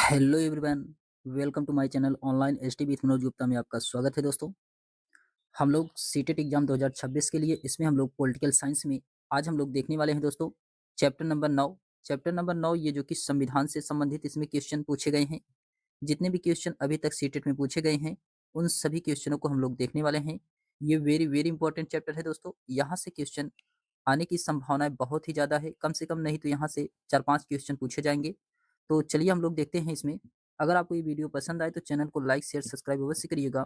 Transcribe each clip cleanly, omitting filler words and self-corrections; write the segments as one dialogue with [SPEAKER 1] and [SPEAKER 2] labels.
[SPEAKER 1] Hello everyone, welcome to my channel online ST with Manoj Gupta में आपका स्वागत है दोस्तों। हम लोग सीटेट एग्जाम 2026 के लिए इसमें हम लोग पॉलिटिकल साइंस में आज हम लोग देखने वाले हैं दोस्तों चैप्टर नंबर 9। चैप्टर नंबर 9 ये जो कि संविधान से संबंधित इसमें क्वेश्चन पूछे गए हैं। जितने भी क्वेश्चन अभी तक सीटेट में पूछे गए हैं उन सभी क्वेश्चनों को हम लोग देखने वाले हैं। ये वेरी वेरी इंपॉर्टेंट चैप्टर है दोस्तों। यहाँ से क्वेश्चन आने की संभावनाएं बहुत ही ज़्यादा है, कम से कम नहीं तो यहाँ से 4-5 क्वेश्चन पूछे जाएंगे। तो चलिए हम लोग देखते हैं इसमें। अगर आपको ये वीडियो पसंद आए तो चैनल को लाइक शेयर सब्सक्राइब अवश्य करिएगा।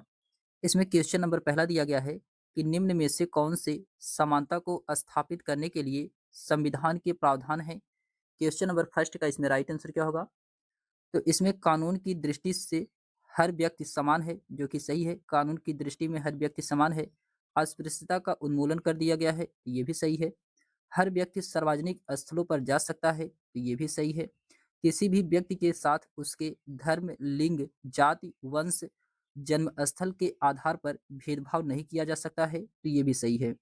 [SPEAKER 1] इसमें क्वेश्चन नंबर पहला दिया गया है कि निम्न में से कौन से समानता को स्थापित करने के लिए संविधान के प्रावधान है। क्वेश्चन नंबर फर्स्ट का इसमें राइट आंसर क्या होगा? तो इसमें कानून की दृष्टि से हर व्यक्ति समान है, जो कि सही है। कानून की दृष्टि में हर व्यक्ति समान है। अस्पृश्यता का उन्मूलन कर दिया गया है, ये भी सही है। हर व्यक्ति सार्वजनिक स्थलों पर जा सकता है, तो ये भी सही है। किसी भी व्यक्ति के साथ उसके धर्म, लिंग, जाति, वंश, जन्म स्थल के आधार पर भेदभाव नहीं किया जा सकता है, तो ये भी सही है।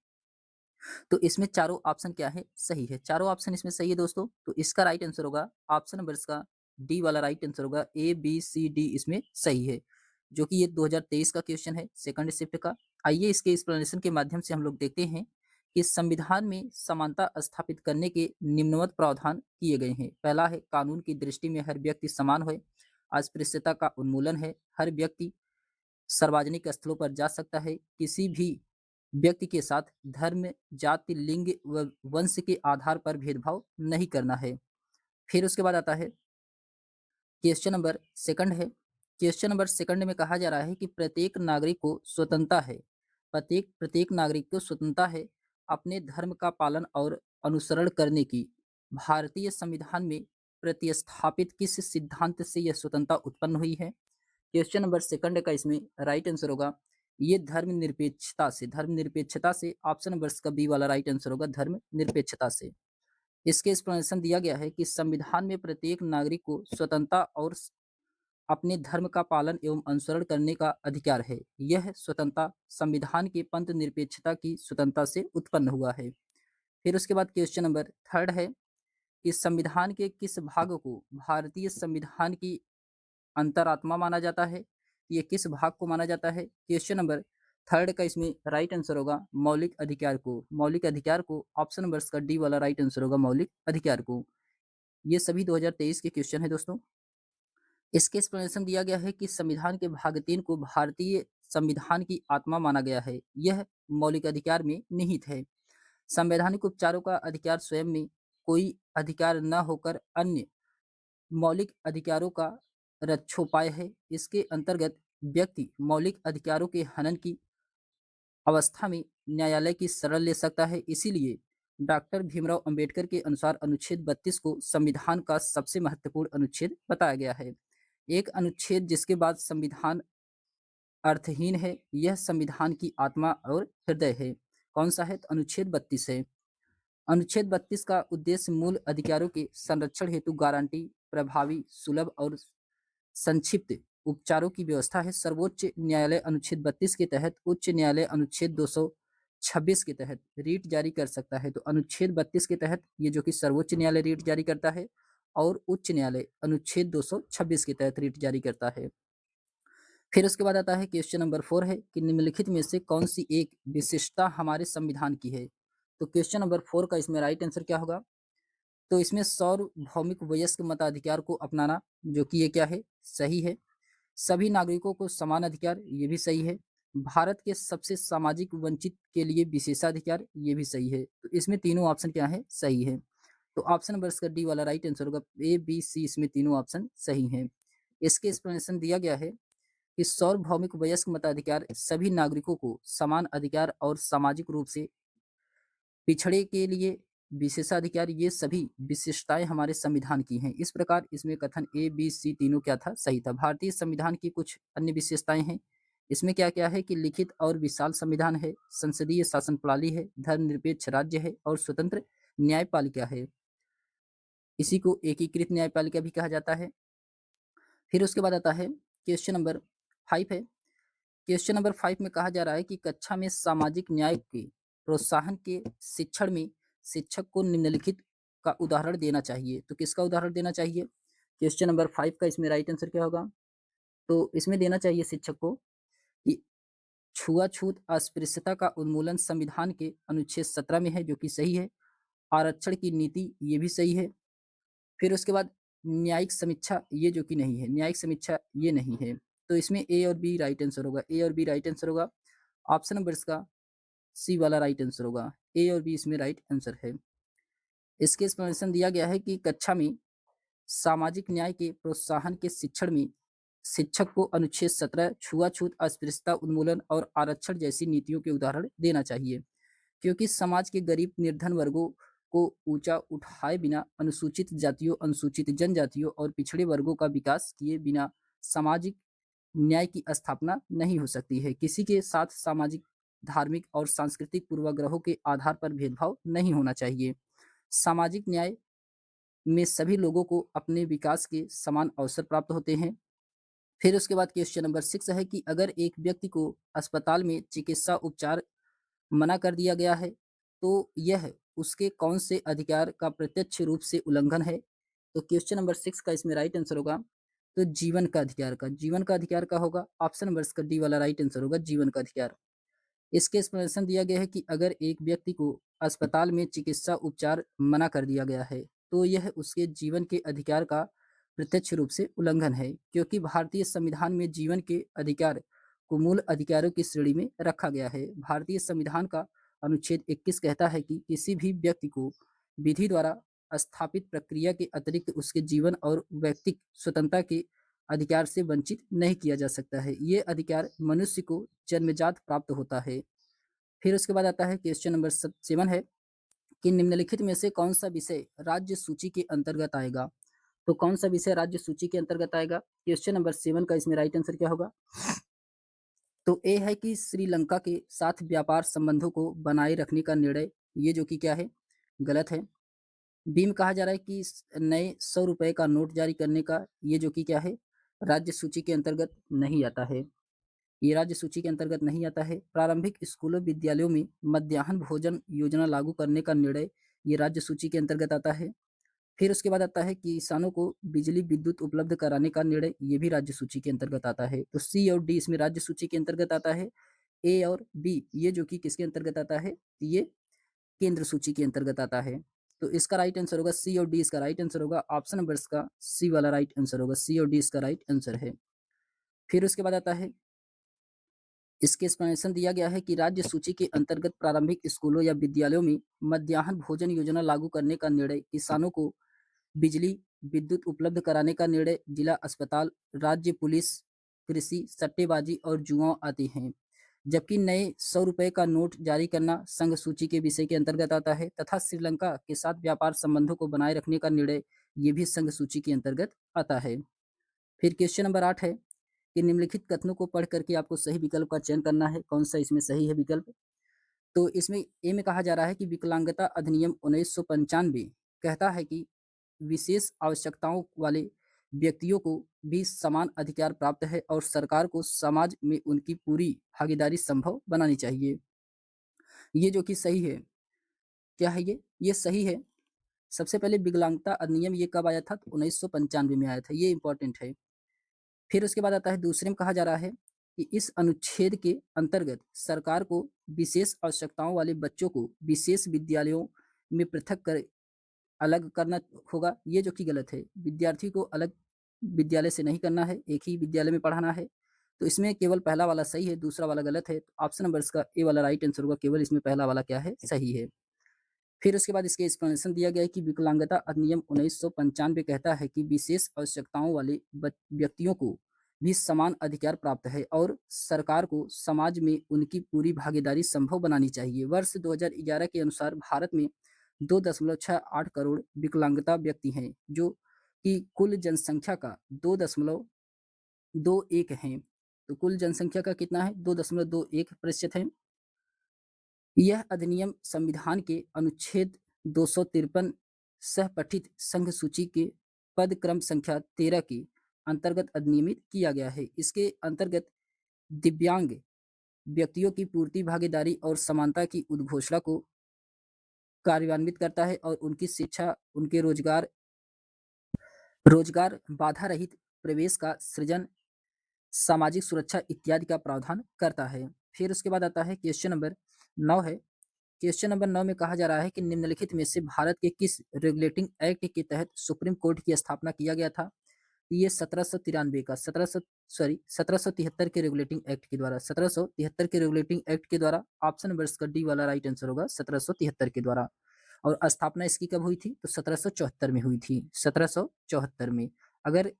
[SPEAKER 1] तो इसमें चारों ऑप्शन क्या है? सही है। चारों ऑप्शन इसमें सही है दोस्तों। तो इसका राइट आंसर होगा ऑप्शन नंबर इसका डी वाला राइट आंसर होगा। ए बी सी डी इसमें सही है, जो कि ये 2023 का क्वेश्चन है सेकंड शिफ्ट का। आइए इसके एक्सप्लेनेशन के माध्यम से हम लोग देखते हैं कि संविधान में समानता स्थापित करने के निम्नवत प्रावधान किए गए हैं। पहला है कानून की दृष्टि में हर व्यक्ति समान हो। अस्पृश्यता का उन्मूलन है। हर व्यक्ति सार्वजनिक स्थलों पर जा सकता है। किसी भी व्यक्ति के साथ धर्म, जाति, लिंग व वंश के आधार पर भेदभाव नहीं करना है। फिर उसके बाद आता है क्वेश्चन नंबर सेकंड है। क्वेश्चन नंबर सेकंड में कहा जा रहा है कि प्रत्येक नागरिक को स्वतंत्रता है। प्रत्येक प्रत्येक नागरिक को स्वतंत्रता है अपने धर्म का पालन और अनुसरण करने की। भारतीय संविधान में प्रतिस्थापित किस सिद्धांत से यह स्वतंत्रता उत्पन्न हुई है? क्वेश्चन नंबर सेकंड का इसमें राइट आंसर होगा ये धर्मनिरपेक्षता से। धर्मनिरपेक्षता से ऑप्शन नंबर का बी वाला राइट आंसर होगा, धर्मनिरपेक्षता से। इसके एक्सप्लेनेशन दिया गया है कि संविधान में प्रत्येक नागरिक को स्वतंत्रता और अपने धर्म का पालन एवं अनुसरण करने का अधिकार है। यह स्वतंत्रता संविधान के पंथ निरपेक्षता की स्वतंत्रता से उत्पन्न हुआ है। फिर उसके बाद क्वेश्चन नंबर थर्ड है कि संविधान के किस भाग को भारतीय संविधान की अंतरात्मा माना जाता है? ये किस भाग को माना जाता है? क्वेश्चन नंबर थर्ड का इसमें राइट आंसर होगा मौलिक अधिकार को। मौलिक अधिकार को ऑप्शन नंबर का डी वाला राइट आंसर होगा, मौलिक अधिकार को। ये सभी 2023 के क्वेश्चन है दोस्तों। इसके एक्सप्लेनेशन दिया गया है कि संविधान के भाग 3 को भारतीय संविधान की आत्मा माना गया है। यह मौलिक अधिकार में निहित है। संवैधानिक उपचारों का अधिकार स्वयं में कोई अधिकार न होकर अन्य मौलिक अधिकारों का रक्षोपाय है। इसके अंतर्गत व्यक्ति मौलिक अधिकारों के हनन की अवस्था में न्यायालय की शरण ले सकता है। इसीलिए डॉक्टर भीमराव अंबेडकर के अनुसार अनुच्छेद 32 को संविधान का सबसे महत्वपूर्ण अनुच्छेद बताया गया है। एक अनुच्छेद जिसके बाद संविधान अर्थहीन है, यह संविधान की आत्मा और हृदय है। कौन सा है? तो अनुच्छेद 32 है। अनुच्छेद 32 का उद्देश्य मूल अधिकारों के संरक्षण हेतु गारंटी, प्रभावी, सुलभ और संक्षिप्त उपचारों की व्यवस्था है। सर्वोच्च न्यायालय अनुच्छेद 32 के तहत, उच्च न्यायालय अनुच्छेद 226 के तहत रीट जारी कर सकता है। तो अनुच्छेद 32 के तहत ये जो कि सर्वोच्च न्यायालय रीट जारी करता है और उच्च न्यायालय अनुच्छेद 226 के तहत रीट जारी करता है। फिर उसके बाद आता है क्वेश्चन नंबर 4 है कि निम्नलिखित में से कौन सी एक विशिष्टता हमारे संविधान की है? तो क्वेश्चन नंबर 4 का इसमें राइट आंसर क्या होगा? तो इसमें सार्वभौमिक वयस्क मताधिकार को अपनाना, जो कि ये क्या है? सही है। सभी नागरिकों को समान अधिकार, ये भी सही है। भारत के सबसे सामाजिक वंचित के लिए विशेषाधिकार, ये भी सही है। तो इसमें तीनों ऑप्शन क्या है? सही है। तो ऑप्शन नंबर इसका डी वाला राइट आंसर होगा। ए बी सी इसमें तीनों ऑप्शन सही हैं। इसके एक्सप्लेनेशन दिया गया है कि सार्वभौमिक वयस्क मताधिकार सभी नागरिकों को समान अधिकार और सामाजिक रूप से पिछड़े के लिए विशेषाधिकार, ये सभी विशिष्टताएं हमारे संविधान की हैं। इस प्रकार इसमें कथन ए बी सी तीनों क्या था? सही था। भारतीय संविधान की कुछ अन्य विशेषताएं हैं। इसमें क्या क्या है कि लिखित और विशाल संविधान है, संसदीय शासन प्रणाली है, धर्मनिरपेक्ष राज्य है और स्वतंत्र न्यायपालिका है। इसी को एकीकृत न्यायपालिका भी कहा जाता है। फिर उसके बाद आता है क्वेश्चन नंबर 5 है। क्वेश्चन नंबर 5 में कहा जा रहा है कि कक्षा में सामाजिक न्याय के प्रोत्साहन के शिक्षण में शिक्षक को निम्नलिखित का उदाहरण देना चाहिए। तो किसका उदाहरण देना चाहिए? क्वेश्चन नंबर 5 का इसमें राइट आंसर क्या होगा? तो इसमें देना चाहिए शिक्षक को कि छुआछूत अस्पृश्यता का उन्मूलन संविधान के अनुच्छेद 17 में है, जो कि सही है। आरक्षण की नीति, ये भी सही है। फिर उसके बाद न्यायिक समीक्षा, ये जो कि नहीं है, न्यायिक समीक्षा ये नहीं है। तो इसमें ए और बी राइट आंसर होगा, ए और बी राइट आंसर होगा। ऑप्शन नंबर इसका सी वाला राइट आंसर होगा, ए और बी इसमें राइट आंसर है। इसके एक्सप्लेनेशन दिया गया है कि कक्षा में सामाजिक न्याय के प्रोत्साहन के शिक्षण में शिक्षक को अनुच्छेद 17 छुआछूत अस्पृश्यता उन्मूलन और आरक्षण जैसी नीतियों के उदाहरण देना चाहिए, क्योंकि समाज के गरीब निर्धन वर्गों को ऊंचा उठाए बिना अनुसूचित जातियों, अनुसूचित जनजातियों और पिछड़े वर्गों का विकास किए बिना सामाजिक न्याय की स्थापना नहीं हो सकती है। किसी के साथ सामाजिक, धार्मिक और सांस्कृतिक पूर्वाग्रहों के आधार पर भेदभाव नहीं होना चाहिए। सामाजिक न्याय में सभी लोगों को अपने विकास के समान अवसर प्राप्त होते हैं। फिर उसके बाद क्वेश्चन नंबर 6 है कि अगर एक व्यक्ति को अस्पताल में चिकित्सा उपचार मना कर दिया गया है, तो यह उसके कौन से अधिकार का प्रत्यक्ष रूप से उल्लंघन है? तो क्वेश्चन नंबर 6 का इसमें राइट आंसर होगा, तो जीवन का अधिकार का। जीवन का अधिकार का होगा, ऑप्शन नंबर इसका डी वाला राइट आंसर होगा, जीवन का अधिकार। इसके एक्सप्लेनेशन दिया गया है कि अगर एक व्यक्ति को अस्पताल में चिकित्सा उपचार मना कर दिया गया है, तो यह उसके जीवन के अधिकार का प्रत्यक्ष रूप से उल्लंघन है, क्योंकि भारतीय संविधान में जीवन के अधिकार को मूल अधिकारों की श्रेणी में रखा गया है। भारतीय संविधान का अनुच्छेद 21 कहता है कि किसी भी व्यक्ति को विधि द्वारा स्थापित प्रक्रिया के अतिरिक्त उसके जीवन और व्यक्तिक स्वतंत्रता के अधिकार से वंचित नहीं किया जा सकता है। ये अधिकार मनुष्य को जन्मजात प्राप्त होता है। फिर उसके बाद आता है क्वेश्चन नंबर 7 है कि निम्नलिखित में से कौन सा विषय राज्य सूची के अंतर्गत आएगा? तो कौन सा विषय राज्य सूची के अंतर्गत आएगा? क्वेश्चन नंबर 7 का इसमें राइट आंसर क्या होगा? तो ए है कि श्रीलंका के साथ व्यापार संबंधों को बनाए रखने का निर्णय, ये जो कि क्या है, गलत है। बी में कहा जा रहा है कि नए 100 रुपए का नोट जारी करने का, ये जो कि क्या है, राज्य सूची के अंतर्गत नहीं आता है। ये राज्य सूची के अंतर्गत नहीं आता है। प्रारंभिक स्कूलों विद्यालयों में मध्याह्न भोजन योजना लागू करने का निर्णय, ये राज्य सूची के अंतर्गत आता है। फिर उसके बाद आता है कि किसानों को बिजली विद्युत उपलब्ध कराने का निर्णय, ये भी राज्य सूची के अंतर्गत आता है। तो सी और डी इसमें राज्य सूची के अंतर्गत आता है। ए और बी ये जो कि किसके अंतर्गत आता है, ये केंद्र सूची के अंतर्गत आता है। तो इसका राइट आंसर होगा सी और डी इसका राइट आंसर होगा। ऑप्शन नंबर इसका सी वाला राइट आंसर होगा, सी और डी इसका राइट आंसर है। फिर उसके बाद आता है, इसके एक्सप्लेनेशन दिया गया है कि राज्य सूची के अंतर्गत प्रारंभिक स्कूलों या विद्यालयों में मध्याह्न भोजन योजना लागू करने का निर्णय, किसानों को बिजली विद्युत उपलब्ध कराने का निर्णय, जिला अस्पताल, राज्य पुलिस, कृषि, सट्टेबाजी और जुआ आते हैं। जबकि नए 100 रुपए का नोट जारी करना संघ सूची के विषय के अंतर्गत आता है, तथा श्रीलंका के साथ व्यापार संबंधों को बनाए रखने का निर्णय, ये भी संघ सूची के अंतर्गत आता है। फिर क्वेश्चन नंबर 8 है कि निम्नलिखित कथनों को पढ़ करके आपको सही विकल्प का चयन करना है, कौन सा इसमें सही है विकल्प? तो इसमें ए में कहा जा रहा है कि विकलांगता अधिनियम 1995 कहता है कि विशेष आवश्यकताओं वाले व्यक्तियों को भी समान अधिकार प्राप्त है और सरकार को समाज में उनकी पूरी भागीदारी संभव बनानी चाहिए। ये जो कि सही है, क्या है ये सही है। सबसे पहले विकलांगता अधिनियम ये कब आया था? तो 1995 में आया था, ये इंपॉर्टेंट है। फिर उसके बाद आता है, दूसरे में कहा जा रहा है कि इस अनुच्छेद के अंतर्गत सरकार को विशेष आवश्यकताओं वाले बच्चों को विशेष विद्यालयों में पृथक कर अलग करना होगा, ये जो कि गलत है। विद्यार्थी को अलग विद्यालय से नहीं करना है, एक ही विद्यालय में पढ़ाना है। तो इसमें केवल पहला वाला सही है, दूसरा वाला गलत है। तो ऑप्शन नंबर इसका ए वाला राइट आंसर होगा, केवल इसमें पहला वाला क्या है, सही है। फिर उसके बाद इसके एक्सप्लेनेशन दिया गया है कि विकलांगता अधिनियम 1995 कहता है कि विशेष आवश्यकताओं वाले व्यक्तियों को भी समान अधिकार प्राप्त है और सरकार को समाज में उनकी पूरी भागीदारी संभव बनानी चाहिए। वर्ष 2011 के अनुसार भारत में 2.68 करोड़ विकलांगता व्यक्ति हैं, जो कि कुल जनसंख्या का 2.21 हैं। तो कुल जनसंख्या का कितना है? 2.21% है। यह अधिनियम संविधान के अनुच्छेद 253 सह पठित संघ सूची के पद क्रम संख्या 13 के अंतर्गत अधिनियमित किया गया है। इसके अंतर्गत दिव्यांग व्यक्तियों की पूर्ति, भागीदारी और समानता की उद्घोषणा को कार्यान्वित करता है और उनकी शिक्षा, उनके रोजगार रोजगार, बाधा रहित प्रवेश का सृजन, सामाजिक सुरक्षा इत्यादि का प्रावधान करता है। फिर उसके बाद आता है क्वेश्चन नंबर 9 है। क्वेश्चन नंबर 9 में कहा जा रहा है कि निम्नलिखित में से भारत के किस रेगुलेटिंग एक्ट के तहत सुप्रीम कोर्ट की स्थापना किया गया था? ये 1793 का 1773 के रेगुलेटिंग एक्ट के द्वारा 1773 के रेगुलेटिंग एक्ट के द्वारा ऑप्शन नंबर इसका डी वाला राइट आंसर होगा 1773 के द्वारा। और स्थापना इसकी कब हुई थी? तो 1774 में हुई थी, 1774 में। अगर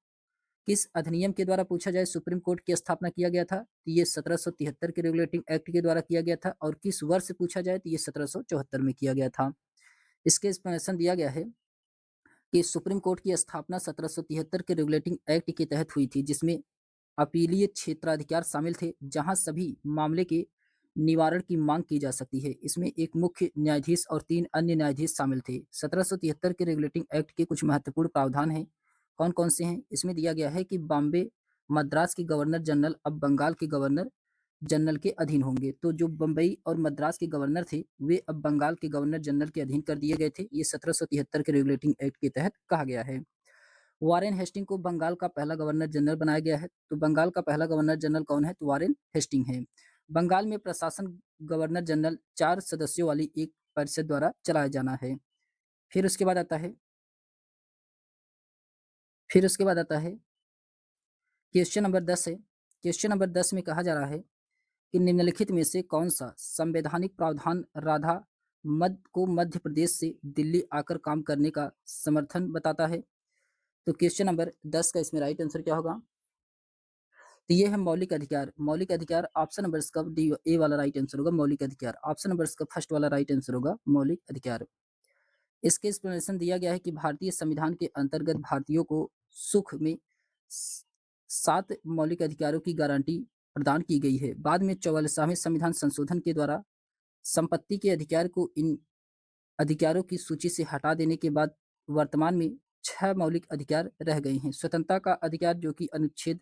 [SPEAKER 1] किस अधिनियम के द्वारा पूछा जाए सुप्रीम कोर्ट की स्थापना किया गया था, तो ये 1773 के रेगुलेटिंग एक्ट के द्वारा किया गया था। और किस वर्ष पूछा जाए तो ये 1774 में किया गया था। इसके एक्सप्लेनेशन दिया गया है कि सुप्रीम कोर्ट की स्थापना 1773 के रेगुलेटिंग एक्ट के तहत हुई थी, जिसमें अपीलीय क्षेत्राधिकार शामिल थे, जहां सभी मामले के निवारण की मांग की जा सकती है। इसमें एक मुख्य न्यायाधीश और 3 अन्य न्यायाधीश शामिल थे। 1773 के रेगुलेटिंग एक्ट के कुछ महत्वपूर्ण प्रावधान हैं। कौन-कौन से हैं? इसमें दिया गया है कि बॉम्बे मद्रास के गवर्नर जनरल अब बंगाल के गवर्नर जनरल के अधीन होंगे। तो जो बम्बई और मद्रास के गवर्नर थे, वे अब बंगाल के गवर्नर जनरल के अधीन कर दिए गए थे। ये 1773 के रेगुलेटिंग एक्ट के तहत कहा गया है। वारेन हेस्टिंग को बंगाल का पहला गवर्नर जनरल बनाया गया है। तो बंगाल का पहला गवर्नर जनरल कौन है? तो वारेन हेस्टिंग है। बंगाल में प्रशासन गवर्नर जनरल 4 सदस्यों वाली एक परिषद द्वारा चलाया जाना है। फिर उसके बाद आता है फिर उसके बाद आता है क्वेश्चन नंबर 10 है। क्वेश्चन नंबर 10 में कहा जा रहा है कि निम्नलिखित में से कौन-सा संवैधानिक प्रावधान राधा को मध्य प्रदेश से दिल्ली आकर काम करने का समर्थन बताता है? तो क्वेश्चन नंबर 10 का इसमें राइट आंसर क्या होगा? तो ये है मौलिक अधिकार। मौलिक अधिकार ऑप्शन नंबर इसका डी ए वाला राइट आंसर होगा मौलिक अधिकार। ऑप्शन नंबर इसका फर्स्ट वाला राइट आंसर होगा मौलिक अधिकार। इसके एक्सप्लेनेशन दिया गया है कि भारतीय संविधान के अंतर्गत भारतीयों को सुख में स 7 मौलिक अधिकारों की गारंटी प्रदान की गई है। बाद में 44वें संविधान संशोधन के द्वारा संपत्ति के अधिकार को इन अधिकारों की सूची से हटा देने के बाद वर्तमान में 6 मौलिक अधिकार रह गए हैं। स्वतंत्रता का अधिकार जो कि अनुच्छेद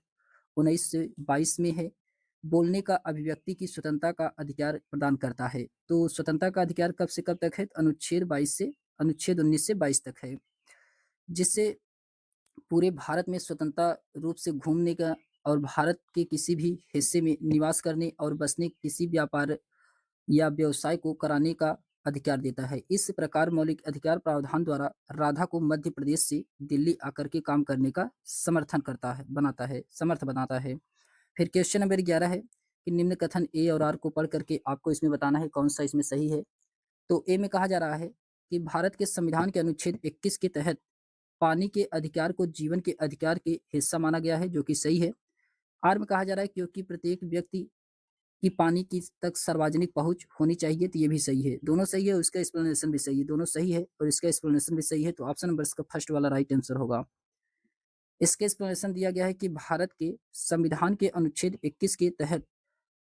[SPEAKER 1] 19 से 22 में है, बोलने का अभिव्यक्ति की स्वतंत्रता का अधिकार प्रदान करता है। तो स्वतंत्रता का अधिकार कब से कब तक है? तो अनुच्छेद 19 से 22 तक है, जिससे पूरे भारत में स्वतंत्रता रूप से घूमने का और भारत के किसी भी हिस्से में निवास करने और बसने, किसी व्यापार या व्यवसाय को कराने का अधिकार देता है। इस प्रकार मौलिक अधिकार प्रावधान द्वारा राधा को मध्य प्रदेश से दिल्ली आकर के काम करने का समर्थ बनाता है। फिर क्वेश्चन नंबर 11 है कि निम्न कथन ए और आर को पढ़ करके आपको इसमें बताना है कौन सा इसमें सही है। तो ए में कहा जा रहा है कि भारत के संविधान के अनुच्छेद 21 के तहत पानी के अधिकार को जीवन के अधिकार के हिस्सा माना गया है, जो कि सही है। आर में कहा जा रहा है क्योंकि प्रत्येक व्यक्ति की पानी की तक सार्वजनिक पहुंच होनी चाहिए, तो ये भी सही है। दोनों सही है और इसका एक्सप्लेनेशन भी सही है। दोनों सही है और इसका एक्सप्लेनेशन भी सही है। तो ऑप्शन नंबर इसका फर्स्ट वाला राइट आंसर होगा। इसके एक्सप्लेनेशन दिया गया है कि भारत के संविधान के अनुच्छेद 21 के तहत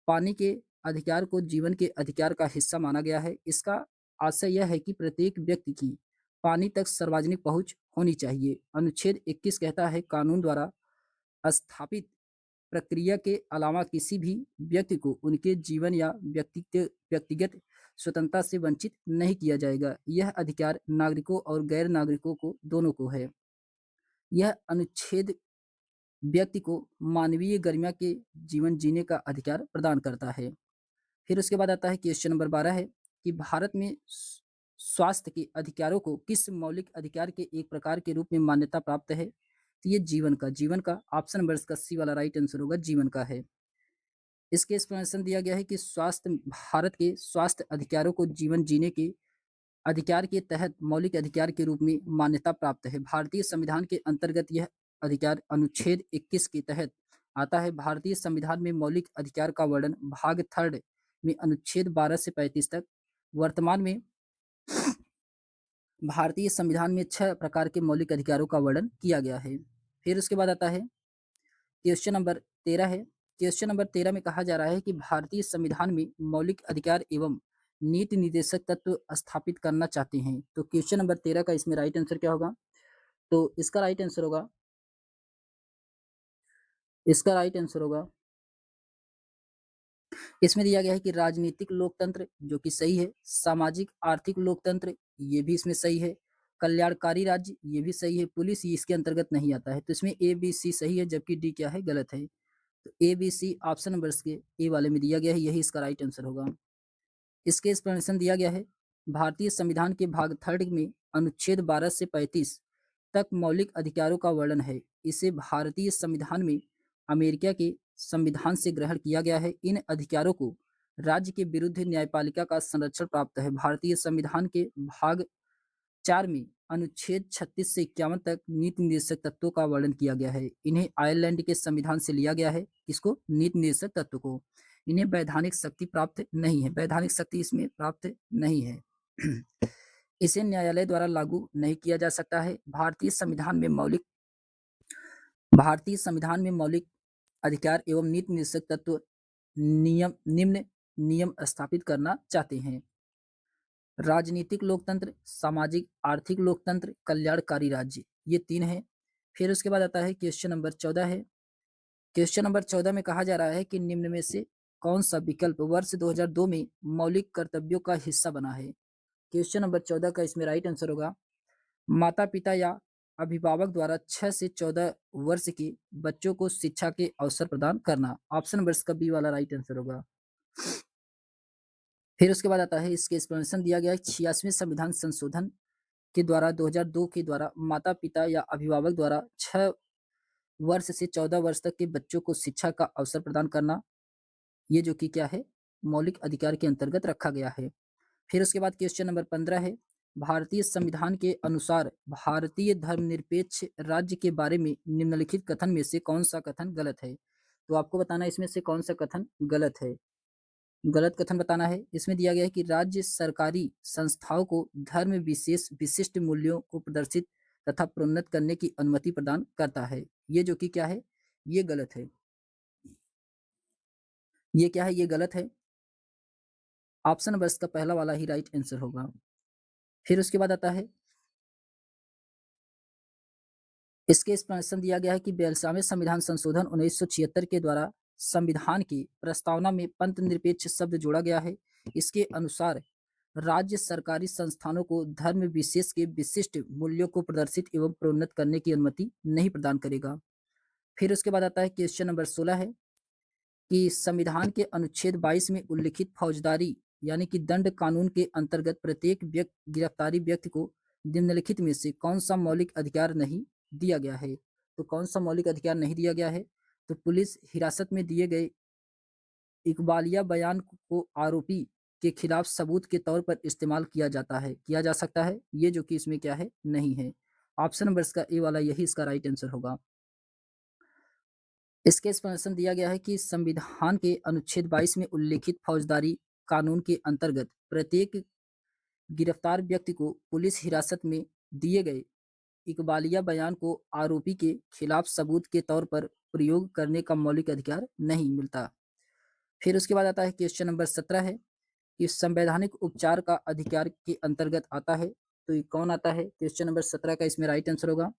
[SPEAKER 1] पानी के अधिकार को जीवन के अधिकार का हिस्सा माना गया है। इसका आशय यह है कि प्रत्येक व्यक्ति की पानी तक सार्वजनिक पहुंच होनी चाहिए। अनुच्छेद 21 कहता है कानून द्वारा स्थापित प्रक्रिया के अलावा किसी भी व्यक्ति को उनके जीवन या व्यक्तिगत स्वतंत्रता से वंचित नहीं किया जाएगा। यह अधिकार नागरिकों और गैर नागरिकों को दोनों को है। यह अनुच्छेद व्यक्ति को मानवीय गरिमा के जीवन जीने का अधिकार प्रदान करता है। फिर उसके बाद आता है क्वेश्चन नंबर 12 है कि भारत में स्वास्थ्य के अधिकारों को किस मौलिक अधिकार के एक प्रकार के रूप में मान्यता प्राप्त है? तो ये जीवन का ऑप्शन नंबर इसका सी वाला राइट आंसर होगा जीवन का है। इसके एक्सप्लेनेशन दिया गया है कि भारत के स्वास्थ्य अधिकारों को जीवन जीने के अधिकार के तहत मौलिक अधिकार के रूप में मान्यता प्राप्त है। भारतीय संविधान के अंतर्गत यह अधिकार अनुच्छेद 21 के तहत आता है। भारतीय संविधान में मौलिक अधिकार का वर्णन भाग 3 में अनुच्छेद 12 से 35 तक। वर्तमान में भारतीय संविधान में 6 प्रकार के मौलिक अधिकारों का वर्णन किया गया है। फिर उसके बाद आता है क्वेश्चन नंबर 13 है। क्वेश्चन नंबर 13 में कहा जा रहा है कि भारतीय संविधान में मौलिक अधिकार एवं नीति निर्देशक तत्व स्थापित करना चाहते हैं। तो क्वेश्चन नंबर 13 का इसमें राइट आंसर क्या होगा? तो इसका राइट आंसर होगा इसमें दिया गया है कि राजनीतिक लोकतंत्र, जो कि सही है। सामाजिक आर्थिक लोकतंत्र, ये भी इसमें सही है। कल्याणकारी राज्य, ये भी सही है। पुलिस ये इसके अंतर्गत नहीं आता है, तो इसमें ए, बी, सी सही है, जबकि डी क्या है, गलत है। तो ए, बी, सी ऑप्शन नंबर इसके ए वाले में दिया गया है, यही इसका राइट आंसर होगा। इसके एक्सप्लेनेशन दिया गया है, भारतीय संविधान के भाग थर्ड में अनुच्छेद 12 से 35 तक मौलिक अधिकारों का वर्णन है। इसे भारतीय संविधान में अमेरिका के संविधान से ग्रहण किया गया है। इन अधिकारों को राज्य के विरुद्ध न्यायपालिका का संरक्षण प्राप्त है। भारतीय संविधान के भाग 4 में अनुच्छेद 36 से 51 तक नीति निर्देशक तत्वों का वर्णन किया गया है। इन्हें आयरलैंड के संविधान से लिया गया है। किसको? नीति निर्देशक तत्व को। इन्हें वैधानिक शक्ति प्राप्त नहीं है, वैधानिक शक्ति इसमें प्राप्त नहीं है। इसे न्यायालय द्वारा लागू नहीं किया जा सकता है। भारतीय संविधान में मौलिक अधिकार एवं नीति निर्देशक तत्व निम्न नियम स्थापित करना चाहते हैं: राजनीतिक लोकतंत्र, सामाजिक आर्थिक लोकतंत्र, कल्याणकारी राज्य, ये 3 है। फिर उसके बाद आता है क्वेश्चन नंबर 14 है। क्वेश्चन नंबर 14 में कहा जा रहा है कि निम्न में से कौन सा विकल्प वर्ष 2002 में मौलिक कर्तव्यों का हिस्सा बना है? क्वेश्चन नंबर 14 का इसमें राइट आंसर होगा, माता-पिता या अभिभावक द्वारा 6 से 14 वर्ष के बच्चों को शिक्षा के अवसर प्रदान करना। ऑप्शन नंबर इसका बी वाला राइट आंसर होगा। फिर उसके बाद आता है, इसके एक्सप्लेनेशन दिया गया है, 86वें संविधान संशोधन के द्वारा 2002 के द्वारा माता-पिता या अभिभावक द्वारा 6 वर्ष से 14 वर्ष तक के बच्चों को शिक्षा का अवसर प्रदान करना, ये जो कि क्या है, मौलिक अधिकार के अंतर्गत रखा गया है। फिर उसके बाद क्वेश्चन नंबर 15 है, भारतीय संविधान के अनुसार भारतीय धर्मनिरपेक्ष राज्य के बारे में निम्नलिखित कथन में से कौन सा कथन गलत है? तो आपको बताना है इसमें से कौन सा कथन गलत है। गलत कथन बताना है। इसमें दिया गया है कि राज्य सरकारी संस्थाओं को धर्म विशेष विशिष्ट मूल्यों को प्रदर्शित तथा प्रोन्नत करने की अनुमति प्रदान करता है। ये जो कि क्या है, ये गलत है। ये क्या है, ये गलत है। ऑप्शन नंबर इसका पहला वाला ही राइट आंसर होगा। फिर उसके बाद आता है, इसके एक्सप्लेनेशन दिया गया है कि 42वें संविधान संशोधन 1976 के द्वारा संविधान की प्रस्तावना में पंथ निरपेक्ष शब्द जोड़ा गया है। इसके अनुसार राज्य सरकारी संस्थानों को धर्म विशेष के विशिष्ट मूल्यों को प्रदर्शित एवं प्रोन्नत करने की अनुमति नहीं प्रदान करेगा। फिर उसके बाद आता है क्वेश्चन नंबर 16 है कि संविधान के अनुच्छेद 22 में उल्लिखित फौजदारी यानी कि दंड कानून के अंतर्गत प्रत्येक गिरफ्तारी व्यक्ति को निम्नलिखित में से कौन सा मौलिक अधिकार नहीं दिया गया है? तो कौन सा मौलिक अधिकार नहीं दिया गया है? तो पुलिस हिरासत में दिए गए इकबालिया बयान को आरोपी के खिलाफ सबूत के तौर पर इस्तेमाल किया जा सकता है, ये जो कि इसमें क्या है, नहीं है। ऑप्शन नंबर इसका ए वाला यही इसका राइट आंसर होगा। इसके एक्सप्लेनेशन दिया गया है कि संविधान के अनुच्छेद 22 में उल्लिखित फौजदारी कानून के अंतर्गत प्रत्येक गिरफ्तार व्यक्ति को पुलिस हिरासत में दिए गए इकबालिया बयान को आरोपी के खिलाफ सबूत के तौर पर प्रयोग करने का मौलिक अधिकार नहीं मिलता। फिर उसके बाद आता है क्वेश्चन नंबर 17 है कि संवैधानिक उपचार का अधिकार के अंतर्गत आता है, तो ये कौन आता है? क्वेश्चन नंबर 17 का इसमें राइट आंसर होगा,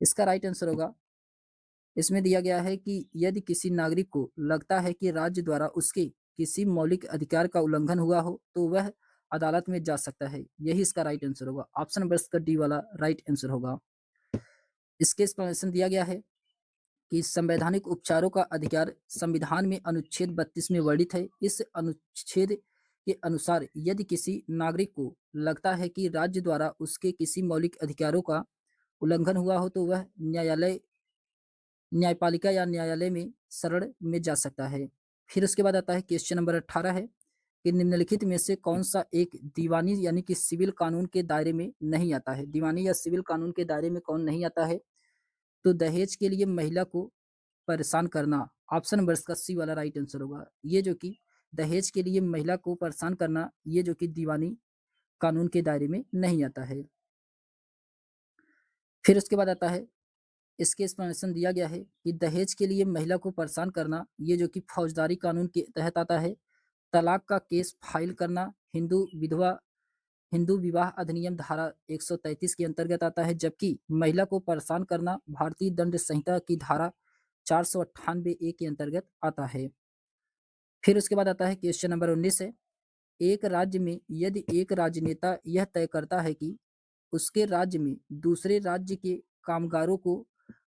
[SPEAKER 1] इसका राइट आंसर होगा, इसमें दिया गया है कि यदि किसी नागरिक को लगता है कि राज्य द्वारा उसके किसी मौलिक अधिकार का उल्लंघन हुआ हो तो वह अदालत में जा सकता है, यही इसका राइट आंसर होगा। ऑप्शन नंबर इसका डी वाला राइट आंसर होगा। इसके एक्सप्लेनेशन दिया गया है कि संवैधानिक उपचारों का अधिकार संविधान में अनुच्छेद 32 में वर्णित है। इस अनुच्छेद के अनुसार यदि किसी नागरिक को लगता है कि राज्य द्वारा उसके किसी मौलिक अधिकारों का उल्लंघन हुआ हो तो वह न्यायपालिका या न्यायालय में शरण में जा सकता है। फिर उसके बाद आता है क्वेश्चन नंबर 18 है कि निम्नलिखित में से कौन सा एक दीवानी यानी कि सिविल कानून के दायरे में नहीं आता है? दीवानी या सिविल कानून के दायरे में कौन नहीं आता है? तो दहेज के लिए महिला को परेशान करना, ऑप्शन नंबर इसका सी वाला राइट आंसर होगा। ये जो कि दहेज के लिए महिला को परेशान करना, ये जो कि दीवानी कानून के दायरे में नहीं आता है। फिर उसके बाद आता है, इसके एक्सप्लेनेशन दिया गया है कि दहेज के लिए महिला को परेशान करना, ये जो कि फौजदारी कानून के तहत आता है। तलाक का केस फाइल करना हिंदू विवाह अधिनियम धारा 133 के अंतर्गत आता है, जबकि महिला को परेशान करना भारतीय दंड संहिता की धारा 498 ए के अंतर्गत आता है। फिर उसके बाद आता है क्वेश्चन नंबर 19 है, एक राज्य में यदि एक राजनेता यह तय करता है कि उसके राज्य में दूसरे राज्य के कामगारों को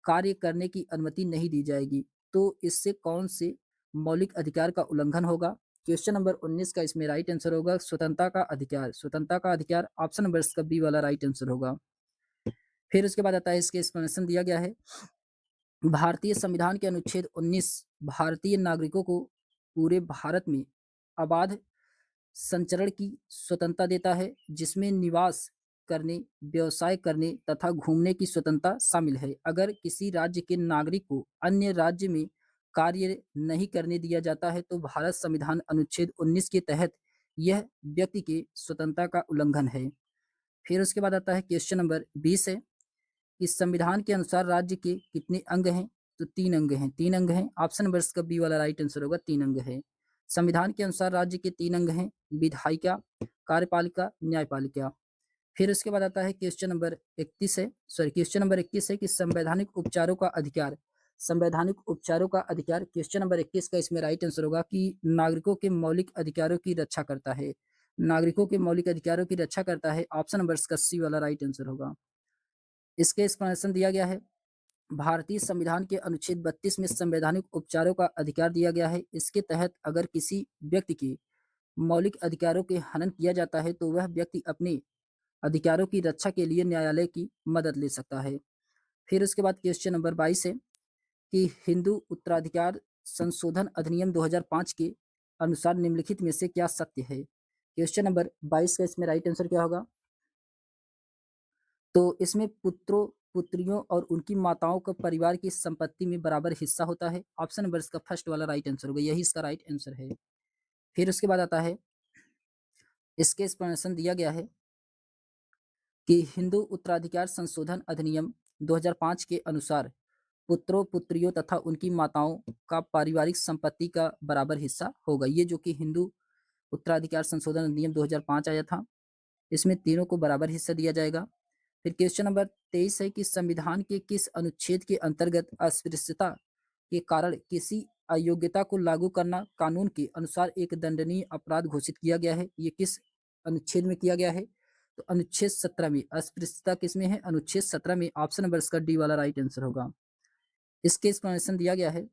[SPEAKER 1] कार्य करने की अनुमति नहीं दी जाएगी। तो इससे कौन से मौलिक अधिकार का उल्लंघन होगा? क्वेश्चन नंबर 19 का इसमें राइट आंसर होगा स्वतंत्रता का अधिकार। स्वतंत्रता का अधिकार ऑप्शन नंबर इसका बी वाला राइट आंसर होगा। फिर उसके बाद आता है इसके एक्सप्लेनेशन दिया गया है। भारतीय संविधान के अनुच्छेद 19 भारतीय नागरिकों को पूरे भारत में अबाध संचरण की स्वतंत्रता देता है, जिसमें निवास करने, व्यवसाय करने तथा घूमने की स्वतंत्रता शामिल है। अगर किसी राज्य के नागरिक को अन्य राज्य में कार्य नहीं करने दिया जाता है, तो भारत संविधान अनुच्छेद 19 के तहत यह व्यक्ति के स्वतंत्रता का उल्लंघन है। फिर उसके बाद आता है क्वेश्चन नंबर 20 है कि संविधान के अनुसार राज्य के कितने अंग हैं? तो 3 अंग हैं। 3 अंग हैं। ऑप्शन नंबर इसका बी वाला राइट आंसर होगा, 3 अंग है। संविधान के अनुसार राज्य के 3 अंग हैं, विधायिका, कार्यपालिका, न्यायपालिका। फिर उसके बाद आता है क्वेश्चन नंबर 31 है, सॉरी क्वेश्चन नंबर 21 है कि संवैधानिक उपचारों का अधिकार। संवैधानिक उपचारों का अधिकार क्वेश्चन नंबर 21 का इसमें राइट आंसर होगा कि नागरिकों के मौलिक अधिकारों की रक्षा करता है। नागरिकों के मौलिक अधिकारों की रक्षा करता है। ऑप्शन नंबर इसका सी वाला राइट आंसर होगा। इसके एक्सप्लेनेशन दिया गया है। भारतीय संविधान के अनुच्छेद 32 में संवैधानिक उपचारों का अधिकार दिया गया है। इसके तहत अगर किसी व्यक्ति के मौलिक अधिकारों के हनन किया जाता है, तो वह व्यक्ति अपने अधिकारों की रक्षा के लिए न्यायालय की मदद ले सकता है। फिर उसके बाद क्वेश्चन नंबर 22 है कि हिंदू उत्तराधिकार संशोधन अधिनियम 2005 के अनुसार निम्नलिखित में से क्या सत्य है? क्वेश्चन नंबर 22 का इसमें राइट आंसर क्या होगा? तो इसमें पुत्रों, पुत्रियों और उनकी माताओं का परिवार की संपत्ति में बराबर हिस्सा होता है। ऑप्शन नंबर इसका फर्स्ट वाला राइट आंसर होगा, यही इसका राइट आंसर है। फिर उसके बाद आता है इसके एक्सप्लेनेशन दिया गया है कि हिंदू उत्तराधिकार संशोधन अधिनियम 2005 के अनुसार पुत्रों, पुत्रियों तथा उनकी माताओं का पारिवारिक संपत्ति का बराबर हिस्सा होगा। ये जो कि हिंदू उत्तराधिकार संशोधन अधिनियम 2005 आया था, इसमें तीनों को बराबर हिस्सा दिया जाएगा। फिर क्वेश्चन नंबर 23 है कि संविधान के किस अनुच्छेद के अंतर्गत अस्पृश्यता के कारण किसी अयोग्यता को लागू करना कानून के अनुसार एक दंडनीय अपराध घोषित किया गया है? ये किस अनुच्छेद में किया गया है? तो अनुच्छेद 17 में। अस्पृश्यता किसमें है? अनुच्छेद 17 में। ऑप्शन नंबर इसका डी वाला राइट आंसर होगा। इसके एक्सप्लेनेशन दिया गया है।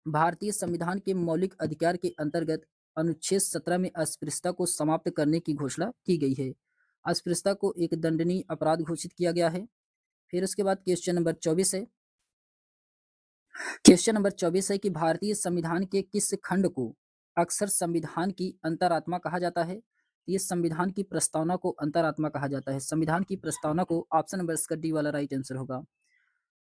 [SPEAKER 1] भारतीय संविधान के मौलिक अधिकार के अंतर्गत अनुच्छेद 17 में अस्पृश्यता को समाप्त करने की घोषणा की गई है। अस्पृश्यता को एक दंडनीय अपराध घोषित किया गया है। फिर उसके बाद क्वेश्चन नंबर 24 है। क्वेश्चन नंबर 24 है कि भारतीय संविधान के किस खंड को अक्सर संविधान की अंतरात्मा कहा जाता है? ये संविधान की प्रस्तावना को अंतरात्मा कहा जाता है। संविधान की प्रस्तावना को ऑप्शन नंबर इसका डी वाला राइट आंसर होगा।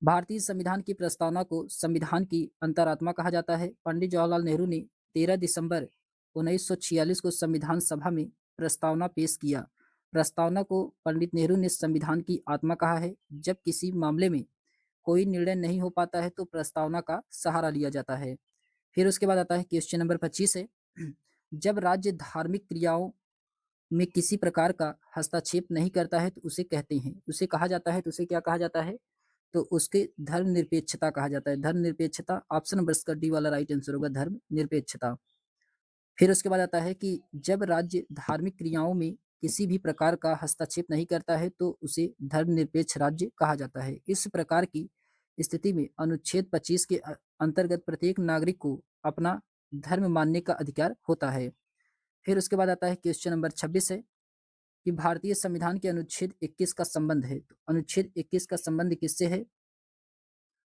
[SPEAKER 1] भारतीय संविधान की प्रस्तावना को संविधान की अंतरात्मा कहा जाता है। पंडित जवाहरलाल नेहरू ने 13 दिसंबर 1946 को संविधान सभा में प्रस्तावना पेश किया। प्रस्तावना को पंडित नेहरू ने संविधान की आत्मा कहा है। जब किसी मामले में कोई निर्णय नहीं हो पाता है, तो प्रस्तावना का सहारा लिया जाता है। फिर उसके बाद आता है क्वेश्चन नंबर 25 है। जब राज्य धार्मिक क्रियाओं में किसी प्रकार का हस्तक्षेप नहीं करता है, तो उसे कहते हैं, उसे कहा जाता है, तो उसे क्या कहा जाता है? तो उसके धर्मनिरपेक्षता कहा जाता है। धर्मनिरपेक्षता ऑप्शन नंबर इसका डी वाला राइट आंसर होगा, धर्मनिरपेक्षता। फिर उसके बाद आता है कि जब राज्य धार्मिक क्रियाओं में किसी भी प्रकार का हस्तक्षेप नहीं करता है, तो उसे धर्मनिरपेक्ष राज्य कहा जाता है। इस प्रकार की स्थिति में अनुच्छेद 25 के अंतर्गत प्रत्येक नागरिक को अपना धर्म मानने का अधिकार होता है। फिर उसके बाद आता है क्वेश्चन नंबर 26 है कि भारतीय संविधान के अनुच्छेद 21 का संबंध है। तो अनुच्छेद 21 का संबंध किससे है?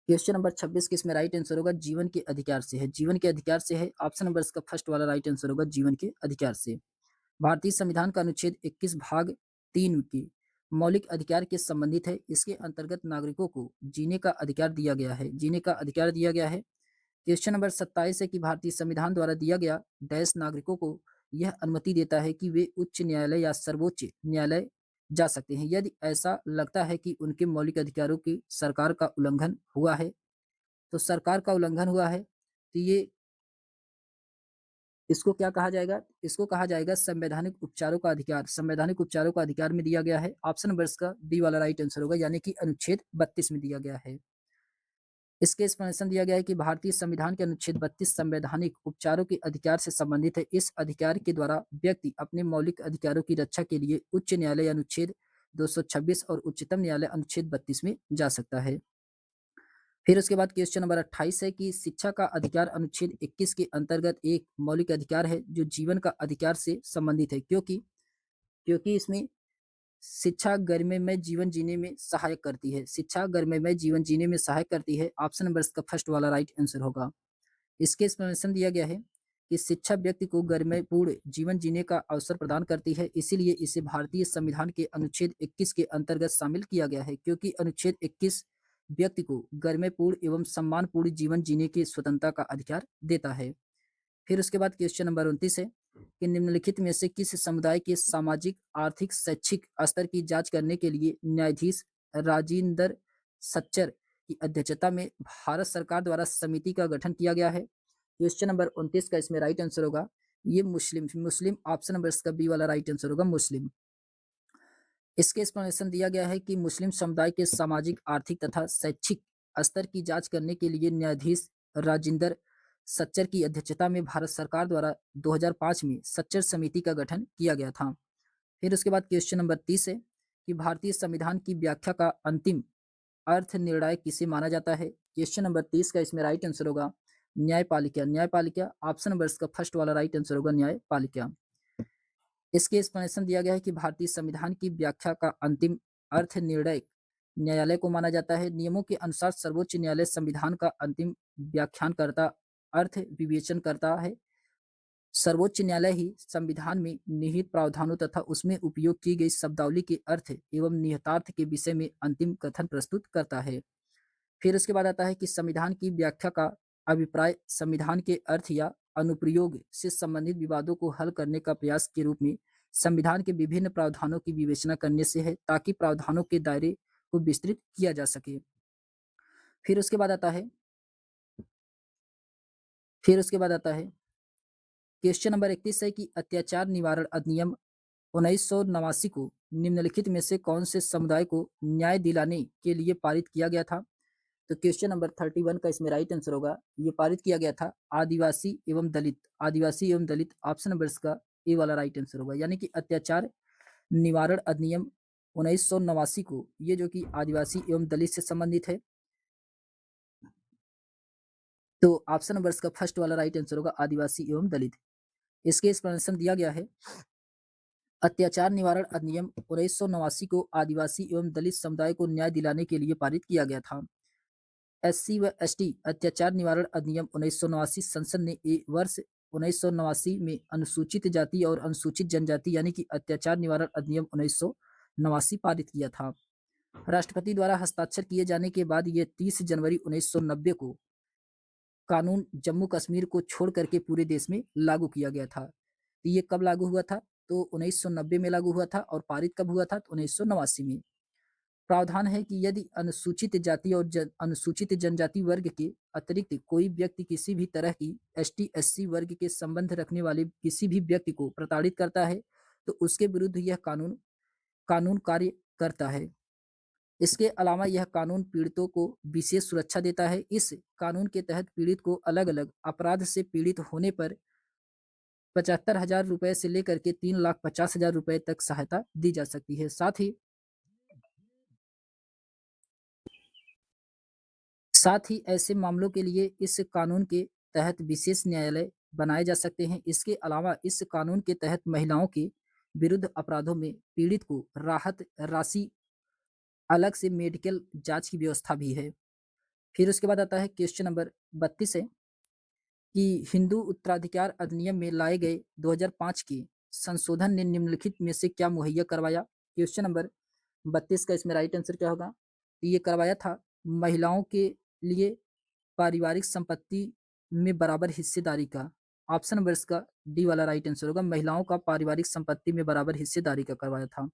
[SPEAKER 1] क्वेश्चन नंबर 26 के इसमें राइट आंसर होगा जीवन के अधिकार से है। जीवन के अधिकार से है। ऑप्शन नंबर इसका फर्स्ट वाला राइट आंसर होगा, जीवन के अधिकार से। भारतीय संविधान का अनुच्छेद 21 भाग 3 के मौलिक अधिकार के संबंधित है। इसके अंतर्गत नागरिकों को जीने का अधिकार दिया गया है। जीने का अधिकार दिया गया है। क्वेश्चन नंबर 27 है कि भारतीय संविधान द्वारा दिया गया डैश नागरिकों को यह अनुमति देता है कि वे उच्च न्यायालय या सर्वोच्च न्यायालय जा सकते हैं यदि ऐसा लगता है कि उनके मौलिक अधिकारों की सरकार का उल्लंघन हुआ है। तो सरकार का उल्लंघन हुआ है, तो ये इसको क्या कहा जाएगा? इसको कहा जाएगा संवैधानिक उपचारों का अधिकार। संवैधानिक उपचारों का अधिकार में दिया गया है। ऑप्शन नंबर इसका डी वाला राइट आंसर होगा, यानी कि अनुच्छेद 32 में दिया गया है। इसके एक्सप्लेनेशन दिया गया है कि भारतीय संविधान के अनुच्छेद 32 संवैधानिक उपचारों के अधिकार से संबंधित है। इस अधिकार के द्वारा व्यक्ति अपने मौलिक अधिकारों की रक्षा के लिए उच्च न्यायालय अनुच्छेद 226 और उच्चतम न्यायालय अनुच्छेद 32 में जा सकता है। फिर उसके बाद क्वेश्चन नंबर 28 है कि शिक्षा का अधिकार अनुच्छेद 21 के अंतर्गत एक मौलिक अधिकार है जो जीवन का अधिकार से संबंधित है, क्योंकि क्योंकि इसमें शिक्षा गरिमामय जीवन जीने में सहायक करती है। शिक्षा गरिमामय जीवन जीने में सहायक करती है। ऑप्शन नंबर इसका फर्स्ट वाला राइट आंसर होगा। इसके एक्सप्लेनेशन दिया गया है कि शिक्षा व्यक्ति को गरिमापूर्ण जीवन जीने का अवसर प्रदान करती है, इसीलिए इसे भारतीय संविधान के अनुच्छेद 21 के अंतर्गत शामिल किया गया है, क्योंकि अनुच्छेद 21 व्यक्ति को गरिमापूर्ण एवं सम्मानपूर्ण जीवन जीने की स्वतंत्रता का अधिकार देता है। फिर उसके बाद क्वेश्चन नंबर 29 है कि निम्नलिखित में से किस समुदाय के सामाजिक, आर्थिक, शैक्षिक स्तर की जांच करने के लिए न्यायाधीश राजिंदर सच्चर की अध्यक्षता में भारत सरकार द्वारा समिति का गठन किया गया है? क्वेश्चन नंबर 29 का इसमें राइट आंसर होगा ये मुस्लिम मुस्लिम ऑप्शन नंबर इसका बी वाला राइट आंसर होगा मुस्लिम। इसके एक्सप्लेनेशन दिया गया है कि मुस्लिम समुदाय के सामाजिक, आर्थिक तथा शैक्षिक स्तर की जांच करने के लिए न्यायाधीश राजिंदर सच्चर की अध्यक्षता में भारत सरकार द्वारा 2005 में सच्चर समिति का गठन किया गया था। फिर उसके बाद क्वेश्चन नंबर 30 है कि भारतीय संविधान की व्याख्या का अंतिम अर्थ निर्णायक किसे माना जाता है? क्वेश्चन नंबर 30 का इसमें राइट आंसर होगा न्यायपालिका। न्यायपालिका ऑप्शन नंबर इसका फर्स्ट वाला राइट आंसर होगा न्यायपालिका। इसके एक्सप्लेनेशन दिया गया है कि भारतीय संविधान की व्याख्या का अंतिम अर्थ निर्णायक न्यायालय को माना जाता है। नियमों के अनुसार सर्वोच्च न्यायालय संविधान का अंतिम व्याख्यानकर्ता अर्थ विवेचन करता है। सर्वोच्च न्यायालय ही संविधान में निहित प्रावधानों तथा उसमें उपयोग की गई शब्दावली के अर्थ एवं निहितार्थ के विषय में अंतिम कथन प्रस्तुत करता है। फिर उसके बाद आता है कि संविधान की व्याख्या का अभिप्राय संविधान के अर्थ या अनुप्रयोग से संबंधित विवादों को हल करने का प्रयास के रूप में संविधान के विभिन्न प्रावधानों की विवेचना करने से है, ताकि प्रावधानों के दायरे को विस्तृत किया जा सके। फिर उसके बाद आता है फिर उसके बाद आता है क्वेश्चन नंबर 31 है कि अत्याचार निवारण अधिनियम 1989 को निम्नलिखित में से कौन से समुदाय को न्याय दिलाने के लिए पारित किया गया था? तो क्वेश्चन नंबर 31 का इसमें राइट आंसर होगा ये पारित किया गया था आदिवासी एवं दलित। आदिवासी एवं दलित ऑप्शन नंबर इसका ए वाला राइट आंसर होगा, यानी कि अत्याचार निवारण अधिनियम 1989 को ये जो कि आदिवासी एवं दलित से संबंधित है, तो ऑप्शन नंबर इसका फर्स्ट वाला राइट आंसर होगा आदिवासी एवं दलित। इसके एक्सप्लेनेशन दिया गया है अत्याचार निवारण अधिनियम 1989 को आदिवासी एवं दलित समुदाय को न्याय दिलाने के लिए पारित किया गया था। एससी व एसटी अत्याचार निवारण अधिनियम 1989 संसद ने वर्ष 1989 में अनुसूचित जाति और अनुसूचित जनजाति यानी कि अत्याचार निवारण अधिनियम 1989 पारित किया था। राष्ट्रपति द्वारा हस्ताक्षर किए जाने के बाद यह 30 जनवरी 1990 को कानून जम्मू कश्मीर को छोड़ करके पूरे देश में लागू किया गया था। तो ये कब लागू हुआ था? तो 1990 में लागू हुआ था। और पारित कब हुआ था? तो 1989 में। प्रावधान है कि यदि अनुसूचित जाति और अनुसूचित जनजाति वर्ग के अतिरिक्त कोई व्यक्ति किसी भी तरह की एसटी एससी वर्ग के संबंध रखने वाले किसी भी व्यक्ति को प्रताड़ित करता है तो उसके विरुद्ध यह कानून कानून कार्य करता है। इसके अलावा यह कानून पीड़ितों को विशेष सुरक्षा देता है। इस कानून के तहत पीड़ित को अलग अलग अपराध से पीड़ित होने पर 75,000 रुपए से लेकर के 3,50,000 रुपए तक सहायता दी जा सकती है। साथ ही ऐसे मामलों के लिए इस कानून के तहत विशेष न्यायालय बनाए जा सकते हैं। इसके अलावा इस कानून के तहत महिलाओं के विरुद्ध अपराधों में पीड़ित को राहत राशि अलग से मेडिकल जांच की व्यवस्था भी है। फिर उसके बाद आता है क्वेश्चन नंबर 32 है कि हिंदू उत्तराधिकार अधिनियम में लाए गए 2005 के संशोधन ने निम्नलिखित में से क्या मुहैया करवाया? क्वेश्चन नंबर 32 का इसमें राइट आंसर क्या होगा? ये करवाया था महिलाओं के लिए पारिवारिक संपत्ति में बराबर हिस्सेदारी का। ऑप्शन नंबर इसका डी वाला राइट आंसर होगा, महिलाओं का पारिवारिक संपत्ति में बराबर हिस्सेदारी का करवाया था।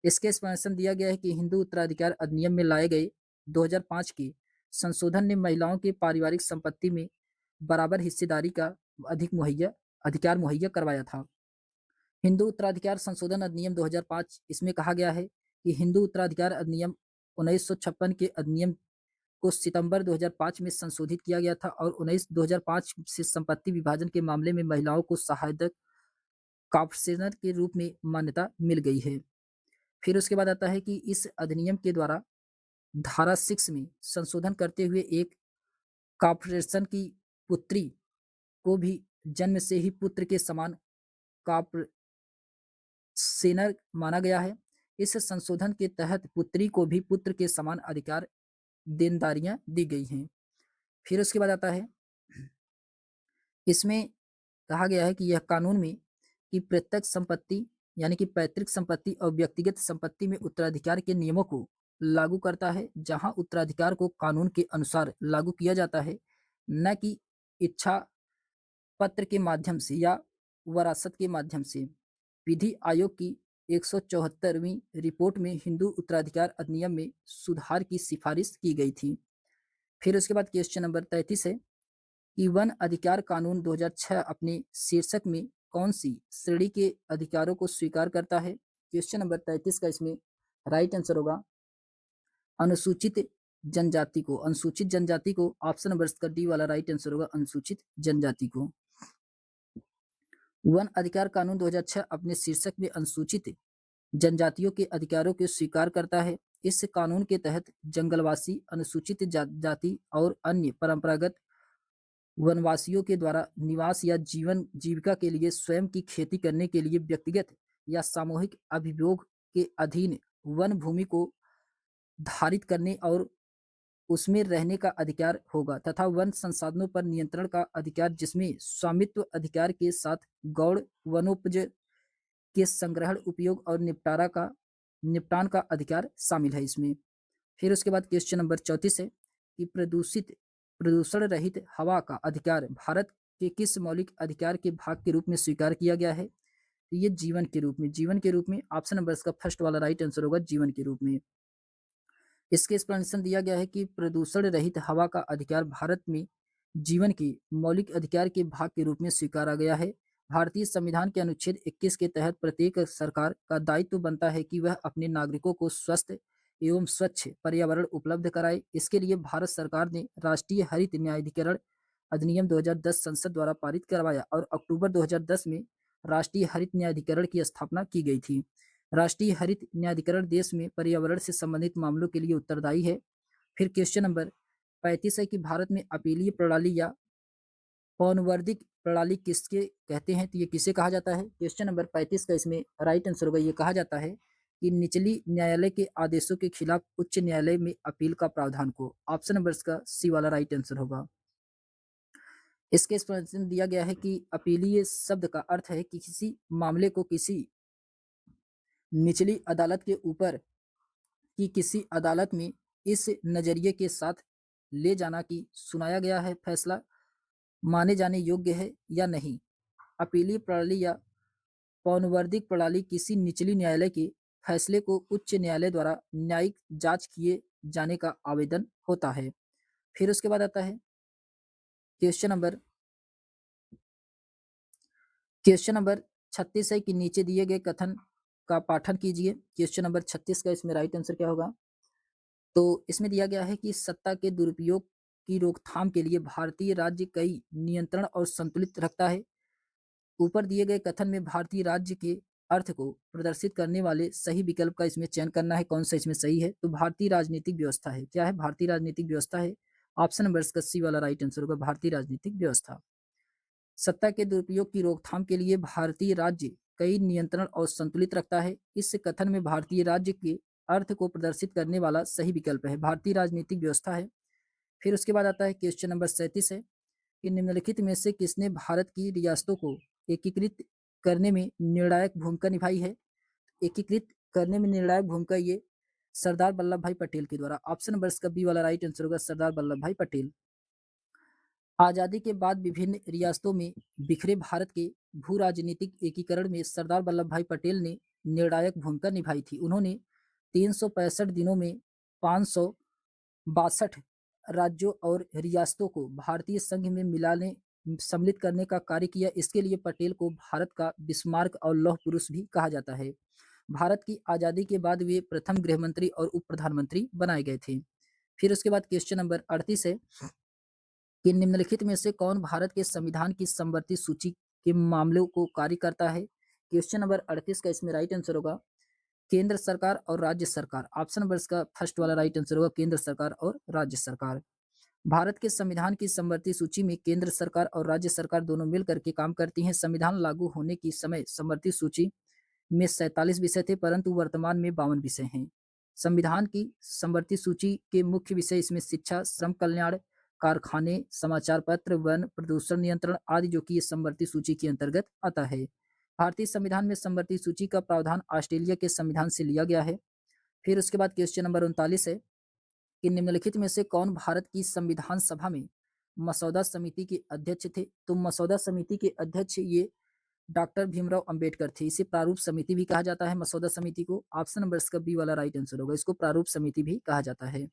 [SPEAKER 1] इसके एक्सप्लेनेशन दिया गया है कि हिंदू उत्तराधिकार अधिनियम में लाए गए 2005 के संशोधन ने महिलाओं के पारिवारिक संपत्ति में बराबर हिस्सेदारी का अधिकार मुहैया करवाया था। हिंदू उत्तराधिकार संशोधन अधिनियम 2005 इसमें कहा गया है कि हिंदू उत्तराधिकार अधिनियम 1956 के अधिनियम को सितंबर 2005 में संशोधित किया गया था और 2005 से संपत्ति विभाजन के मामले में महिलाओं को सहायक कॉर्पोरेशन के रूप में मान्यता मिल गई है। फिर उसके बाद आता है कि इस अधिनियम के द्वारा धारा 6 में संशोधन करते हुए एक कॉर्पोरेशन की पुत्री को भी जन्म से ही पुत्र के समान कॉर्पोरेशनर माना गया है। इस संशोधन के तहत पुत्री को भी पुत्र के समान अधिकार देनदारियां दी गई हैं। फिर उसके बाद आता है, इसमें कहा गया है कि यह कानून में कि प्रत्यक्ष संपत्ति यानी कि पैतृक संपत्ति और व्यक्तिगत संपत्ति में उत्तराधिकार के नियमों को लागू करता है, जहां उत्तराधिकार को कानून के अनुसार लागू किया जाता है, न कि इच्छा पत्र के माध्यम से या वरासत के माध्यम से। विधि आयोग की 174वीं रिपोर्ट में हिंदू उत्तराधिकार अधिनियम में सुधार की सिफारिश की गई थी। फिर उसके बाद क्वेश्चन नंबर 33 है कि वन अधिकार कानून 2006 अपने शीर्षक में कौन सी श्रेणी के अधिकारों को स्वीकार करता है? क्वेश्चन नंबर 33 का इसमें राइट आंसर होगा अनुसूचित जनजाति को। अनुसूचित जनजाति को ऑप्शन नंबर इसका डी वाला राइट आंसर होगा अनुसूचित जनजाति को। वन अधिकार कानून 2006 अपने शीर्षक में अनुसूचित जनजातियों के अधिकारों को स्वीकार करता है। इस कानून के तहत जंगलवासी, अनुसूचित जाति और अन्य परंपरागत वनवासियों के द्वारा निवास या जीवन जीविका के लिए स्वयं की खेती करने के लिए व्यक्तिगत या सामूहिक अभियोग के अधीन वन भूमि को धारित करने और उसमें रहने का अधिकार होगा तथा वन संसाधनों पर नियंत्रण का अधिकार, जिसमें स्वामित्व अधिकार के साथ गौड़ वनोपज के संग्रहण, उपयोग और निपटान का अधिकार शामिल है इसमें। फिर उसके बाद क्वेश्चन नंबर 34 है कि प्रदूषण रहित हवा का अधिकार भारत के किस मौलिक अधिकार के भाग के रूप में स्वीकार किया गया है? तो ये जीवन के रूप में ऑप्शन नंबर इसका फर्स्ट वाला राइट आंसर होगा जीवन के रूप में। इसके एक्सप्लेनेशन दिया गया है कि प्रदूषण रहित हवा का अधिकार भारत में जीवन के मौलिक अधिकार के भाग के रूप में स्वीकारा गया है। भारतीय संविधान के अनुच्छेद 21 के तहत प्रत्येक सरकार का दायित्व बनता है कि वह अपने नागरिकों को स्वस्थ एवं स्वच्छ पर्यावरण उपलब्ध कराए। इसके लिए भारत सरकार ने राष्ट्रीय हरित न्यायाधिकरण अधिनियम 2010 संसद द्वारा पारित करवाया और अक्टूबर 2010 में राष्ट्रीय हरित न्यायाधिकरण की स्थापना की गई थी। राष्ट्रीय हरित न्यायाधिकरण देश में पर्यावरण से संबंधित मामलों के लिए उत्तरदायी है। फिर क्वेश्चन नंबर 35 है कि भारत में अपीलीय प्रणाली या पौनवर्दिक प्रणाली किसके कहते हैं? तो ये किसे कहा जाता है? क्वेश्चन नंबर 35 का इसमें राइट आंसर होगा ये कहा जाता है कि निचली न्यायालय के आदेशों के खिलाफ उच्च न्यायालय में अपील का प्रावधान को। ऑप्शन नंबर इसका सी वाला राइट आंसर होगा। इसके एक्सप्लेनेशन दिया गया है कि अपीलीय शब्द का अर्थ है कि किसी मामले को किसी निचली अदालत के ऊपर की किसी अदालत में इस नजरिए के साथ ले जाना कि सुनाया गया है फैसला माने जाने योग्य है या नहीं। अपीलीय प्रणाली या पौनवर्दिक प्रणाली किसी निचली न्यायालय के फैसले को उच्च न्यायालय द्वारा न्यायिक जांच किए जाने का आवेदन होता है। फिर उसके बाद आता है क्वेश्चन नंबर 36 है कि नीचे दिए गए कथन का पाठन कीजिए। क्वेश्चन नंबर 36 का इसमें राइट आंसर क्या होगा? तो इसमें दिया गया है कि सत्ता के दुरुपयोग की रोकथाम के लिए भारतीय राज्य कई नियंत्रण और संतुलित रखता है। ऊपर दिए गए कथन में भारतीय राज्य के अर्थ को प्रदर्शित करने वाले सही विकल्प का इसमें चयन करना है, कौन सा इसमें सही है? तो भारतीय राजनीतिक व्यवस्था है। क्या है? भारतीय राजनीतिक व्यवस्था है। ऑप्शन नंबर इसका सी वाला राइट आंसर होगा भारतीय राजनीतिक व्यवस्था। सत्ता के दुरुपयोग की रोकथाम के लिए भारतीय राज्य कई नियंत्रण और संतुलित रखता है। इस कथन में भारतीय राज्य के अर्थ को प्रदर्शित करने वाला सही विकल्प है भारतीय राजनीतिक व्यवस्था है। फिर उसके बाद आता है क्वेश्चन नंबर 37 है कि निम्नलिखित में से किसने भारत की रियासतों को एकीकृत करने में निर्णायक भूमिका निभाई है? एकीकृत करने में निर्णायक भूमिका ये सरदार वल्लभ भाई पटेल के द्वारा। ऑप्शन नंबर इसका बी वाला राइट आंसर होगा सरदार वल्लभ भाई पटेल। आजादी के बाद विभिन्न रियासतों में बिखरे भारत के भू राजनीतिक एकीकरण में सरदार वल्लभ भाई पटेल ने निर्णायक भूमिका निभाई थी। उन्होंने 365 दिनों में 562 राज्यों और रियासतों को भारतीय संघ में मिलाने सम्मिलित करने का कार्य किया। इसके लिए पटेल को भारत का बिस्मार्क और लौह पुरुष भी कहा जाता है। भारत की आज़ादी के बाद वे प्रथम गृह मंत्री और उप प्रधानमंत्री बनाए गए थे। फिर उसके बाद क्वेश्चन नंबर 38 है कि निम्नलिखित में से कौन भारत के संविधान की समवर्ती सूची के मामलों को कार्य करता है? क्वेश्चन नंबर 38 का इसमें राइट आंसर होगा केंद्र सरकार और राज्य सरकार। ऑप्शन नंबर इसका फर्स्ट वाला राइट आंसर होगा केंद्र सरकार और राज्य सरकार। भारत के संविधान की समवर्ती सूची में केंद्र सरकार और राज्य सरकार दोनों मिलकर के काम करती हैं। संविधान लागू होने की समय समवर्ती सूची में 47 विषय थे, परंतु वर्तमान में 52 विषय हैं। संविधान की समवर्ती सूची के मुख्य विषय इसमें शिक्षा, श्रम कल्याण, कारखाने, समाचार पत्र, वन, प्रदूषण नियंत्रण आदि जो कि ये समवर्ती सूची के अंतर्गत आता है। भारतीय संविधान में समवर्ती सूची का प्रावधान ऑस्ट्रेलिया के संविधान से लिया गया है। फिर उसके बाद क्वेश्चन नंबर 39 है कि निम्नलिखित में से कौन भारत की संविधान सभा में मसौदा समिति के अध्यक्ष थे? तो मसौदा समिति के अध्यक्ष ये डॉक्टर भीमराव अंबेडकर थे। इसे प्रारूप समिति भी कहा जाता है मसौदा समिति को। ऑप्शन नंबर इसका बी वाला राइट आंसर होगा, इसको प्रारूप समिति भी कहा जाता है।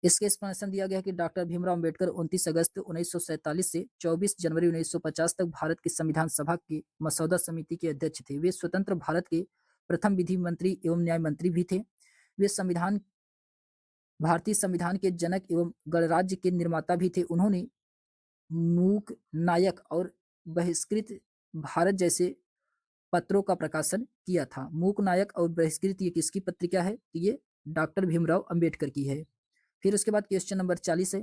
[SPEAKER 1] इसके एक्सप्लेनेशन दिया गया है कि डॉक्टर भीमराव अंबेडकर 29 अगस्त 1947 से 24 जनवरी 1950 तक भारत की संविधान सभा की मसौदा समिति के अध्यक्ष थे। वे स्वतंत्र भारत के प्रथम विधि मंत्री एवं न्याय मंत्री भी थे। वे भारतीय संविधान के जनक एवं गणराज्य के निर्माता भी थे। उन्होंने मूक नायक और बहिष्कृत भारत जैसे पत्रों का प्रकाशन किया था। मूक नायक और बहिष्कृत ये किसकी पत्रिका है? ये डॉक्टर भीमराव अंबेडकर की है। फिर उसके बाद क्वेश्चन नंबर 40 है।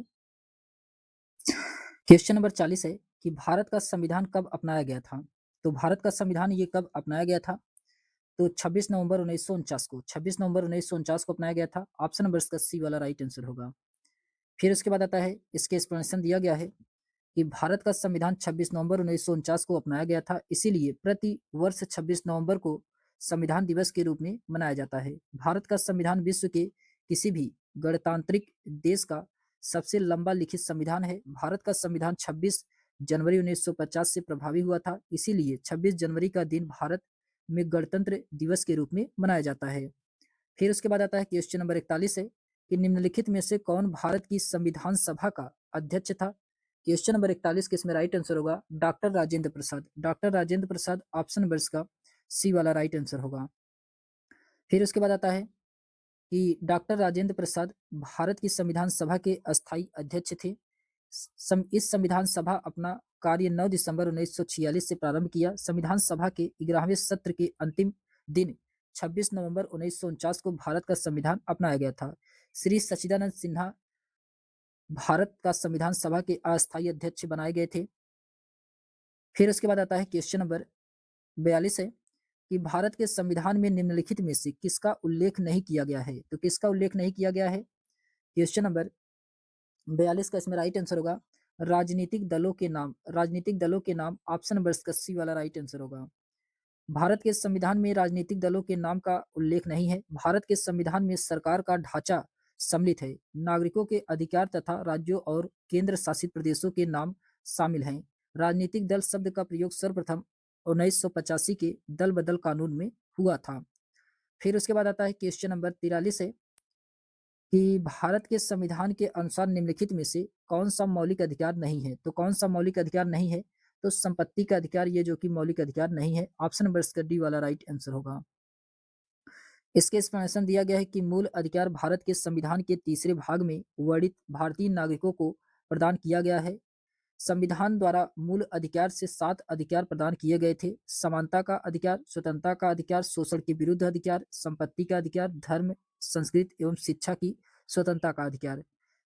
[SPEAKER 1] क्वेश्चन नंबर 40 है कि भारत का संविधान कब अपनाया गया था? तो भारत का संविधान ये कब अपनाया गया था? तो 26 नवंबर 1949 को 26 नवंबर 1949 को अपनाया गया था। ऑप्शन नंबर इसका सी वाला राइट आंसर होगा। फिर उसके बाद आता है, इसके एक्सप्लेनेशन दिया गया है कि भारत का संविधान 26 नवंबर 1949 को अपनाया गया था, इसीलिए प्रति वर्ष 26 नवंबर को संविधान दिवस के रूप में मनाया जाता है। भारत का संविधान विश्व के किसी भी गणतांत्रिक देश का सबसे लंबा लिखित संविधान है। भारत का संविधान 26 जनवरी 1950 से प्रभावी हुआ था, इसीलिए 26 जनवरी का दिन भारत में गणतंत्र दिवस के रूप में मनाया जाता है। फिर उसके बाद आता है क्वेश्चन नंबर 41 है कि निम्नलिखित में से कौन भारत की संविधान सभा का अध्यक्ष था? क्वेश्चन नंबर 41 के इसमें राइट आंसर होगा doctor Rajendra Prasad. Doctor Rajendra Prasad option number इसका सी वाला राइट आंसर होगा। फिर उसके बाद आता है कि डॉक्टर राजेंद्र प्रसाद भारत की संविधान सभा के अस्थायी अध्यक्ष थे। इस संविधान सभा अपना कार्य 9 दिसंबर 1946 से प्रारंभ किया। संविधान सभा के 11वें सत्र के अंतिम दिन 26 नवंबर 1949 को भारत का संविधान अपनाया गया था। श्री सच्चिदानंद सिन्हा भारत का संविधान सभा के अस्थायी अध्यक्ष बनाए गए थे। फिर उसके बाद आता है क्वेश्चन नंबर 42 है कि भारत के संविधान में निम्नलिखित में से किसका उल्लेख नहीं किया गया है? तो किसका उल्लेख नहीं किया गया है? क्वेश्चन नंबर 42 का इसमें राइट आंसर होगा राजनीतिक दलों के नाम। राजनीतिक दलों के नाम ऑप्शन नंबर इसका सी वाला राइट आंसर होगा। भारत के संविधान में राजनीतिक दलों के नाम का उल्लेख नहीं है। भारत के संविधान में सरकार का ढांचा सम्मिलित है। नागरिकों के अधिकार तथा राज्यों और केंद्र शासित प्रदेशों के नाम शामिल हैं। राजनीतिक दल शब्द का प्रयोग सर्वप्रथम 1985 के दल बदल कानून में हुआ था। फिर उसके बाद आता है क्वेश्चन नंबर 43 है कि भारत के संविधान के अनुसार निम्नलिखित में से कौन सा मौलिक अधिकार नहीं है? तो कौन सा मौलिक अधिकार नहीं है? तो संपत्ति का अधिकार ये जो कि मौलिक अधिकार नहीं है। ऑप्शन नंबर इसका डी वाला राइट आंसर होगा। इसके एक्सप्लेनेशन दिया गया है कि मूल अधिकार भारत के संविधान के तीसरे भाग में वर्णित भारतीय नागरिकों को प्रदान किया गया है। संविधान द्वारा मूल अधिकार से 7 अधिकार प्रदान किए गए थे। समानता का अधिकार, स्वतंत्रता का अधिकार, शोषण के विरुद्ध अधिकार, संपत्ति का अधिकार, धर्म, संस्कृति एवं शिक्षा की स्वतंत्रता का अधिकार।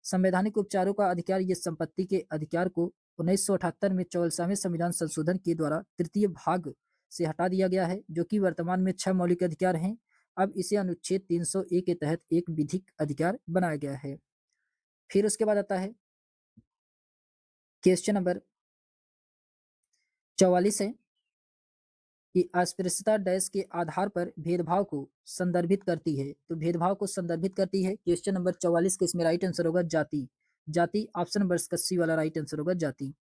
[SPEAKER 1] संवैधानिक उपचारों का अधिकार ये संपत्ति के अधिकार को 1978 में 44वें संविधान संशोधन के द्वारा तृतीय भाग से हटा दिया गया है, जो कि वर्तमान में 6 मौलिक अधिकार हैं। अब इसे अनुच्छेद 301 के तहत एक विधिक अधिकार बनाया गया है। फिर उसके बाद आता है क्वेश्चन नंबर 44 है कि अस्पृश्यता डैश के आधार पर भेदभाव को संदर्भित करती है। तो भेदभाव को संदर्भित करती है। क्वेश्चन नंबर 44 के इसमें राइट आंसर होगा जाति। जाति ऑप्शन नंबर इसका सी वाला राइट आंसर होगा जाति।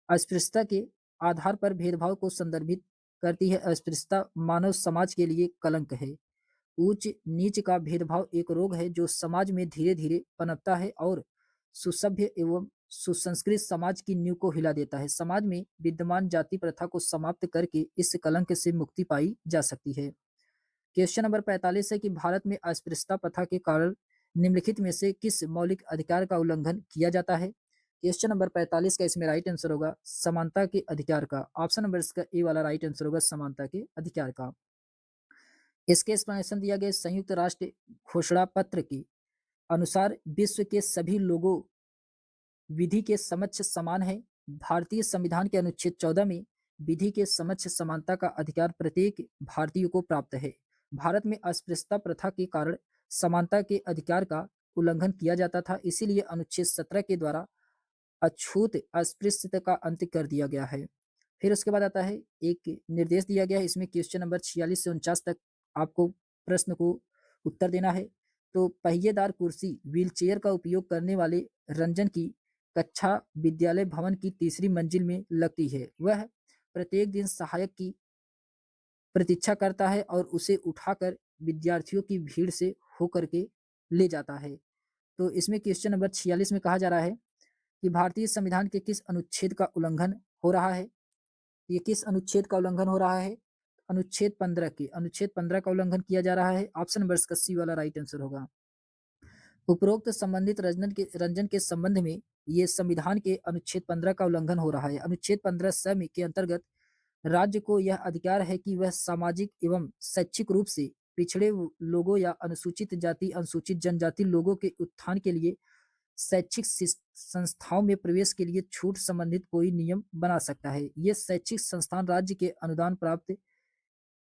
[SPEAKER 1] अस्पृश्यता के आधार पर भेदभाव को संदर्भित करती है। अस्पृश्यता मानव समाज के लिए कलंक है। ऊंच नीच का भेदभाव एक रोग है जो समाज में धीरे धीरे पनपता है और सुसभ्य एवं सुसंस्कृत समाज की नींव को हिला देता है। समाज में विद्यमान जाति प्रथा को समाप्त करके इस कलंक से मुक्ति पाई जा सकती है। क्वेश्चन नंबर 45 है कि भारत में अस्पृश्यता प्रथा के कारण निम्नलिखित में से किस मौलिक अधिकार का उल्लंघन किया जाता है? क्वेश्चन नंबर 45 का इसमें राइट आंसर होगा समानता के अधिकार का। ऑप्शन नंबर इसका ए वाला राइट आंसर होगा समानता के अधिकार का। इसके एक्सप्लेनेशन दिया गया संयुक्त राष्ट्र घोषणा पत्र के अनुसार विश्व के सभी लोगों विधि के समक्ष समान है। भारतीय संविधान के अनुच्छेद 14 में विधि के समक्ष समानता का अधिकार प्रत्येक भारतीय को प्राप्त है। भारत में अस्पृश्यता प्रथा के कारण समानता के अधिकार का उल्लंघन किया जाता था, इसीलिए अनुच्छेद 17 के द्वारा अछूत अस्पृश्यता का अंत कर दिया गया है। फिर उसके बाद आता है एक निर्देश दिया गया है, इसमें क्वेश्चन नंबर 46 से 49 तक आपको प्रश्न को उत्तर देना है। तो पहिएदार कुर्सी व्हीलचेयर का उपयोग करने वाले रंजन की कक्षा विद्यालय भवन की तीसरी मंजिल में लगती है। वह प्रत्येक दिन सहायक की प्रतीक्षा करता है और उसे उठाकर विद्यार्थियों की भीड़ से होकर के ले जाता है। तो इसमें क्वेश्चन नंबर 46 में कहा जा रहा है कि भारतीय संविधान के किस अनुच्छेद का उल्लंघन हो रहा है? ये किस अनुच्छेद का उल्लंघन हो रहा है? अनुच्छेद 15 का उल्लंघन किया जा रहा है। ऑप्शन नंबर इसका सी वाला राइट आंसर होगा। उपरोक्त संबंधित रंजन के संबंध में ये संविधान के अनुच्छेद 15 का उल्लंघन हो रहा है। अनुच्छेद 15 स में के अंतर्गत राज्य को यह अधिकार है कि वह सामाजिक एवं शैक्षिक रूप से पिछड़े लोगों या अनुसूचित जाति अनुसूचित जनजाति लोगों के उत्थान के लिए शैक्षिक संस्थाओं में प्रवेश के लिए छूट संबंधित कोई नियम बना सकता है। ये शैक्षिक संस्थान राज्य के अनुदान प्राप्त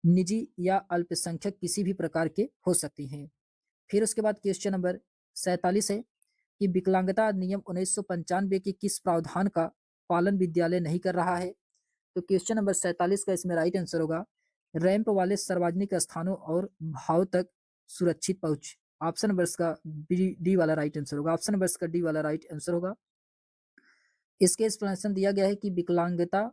[SPEAKER 1] निजी या अल्पसंख्यक किसी भी प्रकार के हो सकते हैं। फिर उसके बाद क्वेश्चन नंबर 47 है कि विकलांगता अधिनियम 1995 के किस प्रावधान का पालन विद्यालय नहीं कर रहा है? तो क्वेश्चन नंबर 47 का इसमें राइट आंसर होगा रैंप वाले सार्वजनिक स्थानों और भाव तक सुरक्षित पहुंच। ऑप्शन नंबर इसका डी वाला राइट आंसर होगा। ऑप्शन नंबर इसका डी वाला राइट आंसर होगा। इसके एक्सप्लेनेशन दिया गया है कि विकलांगता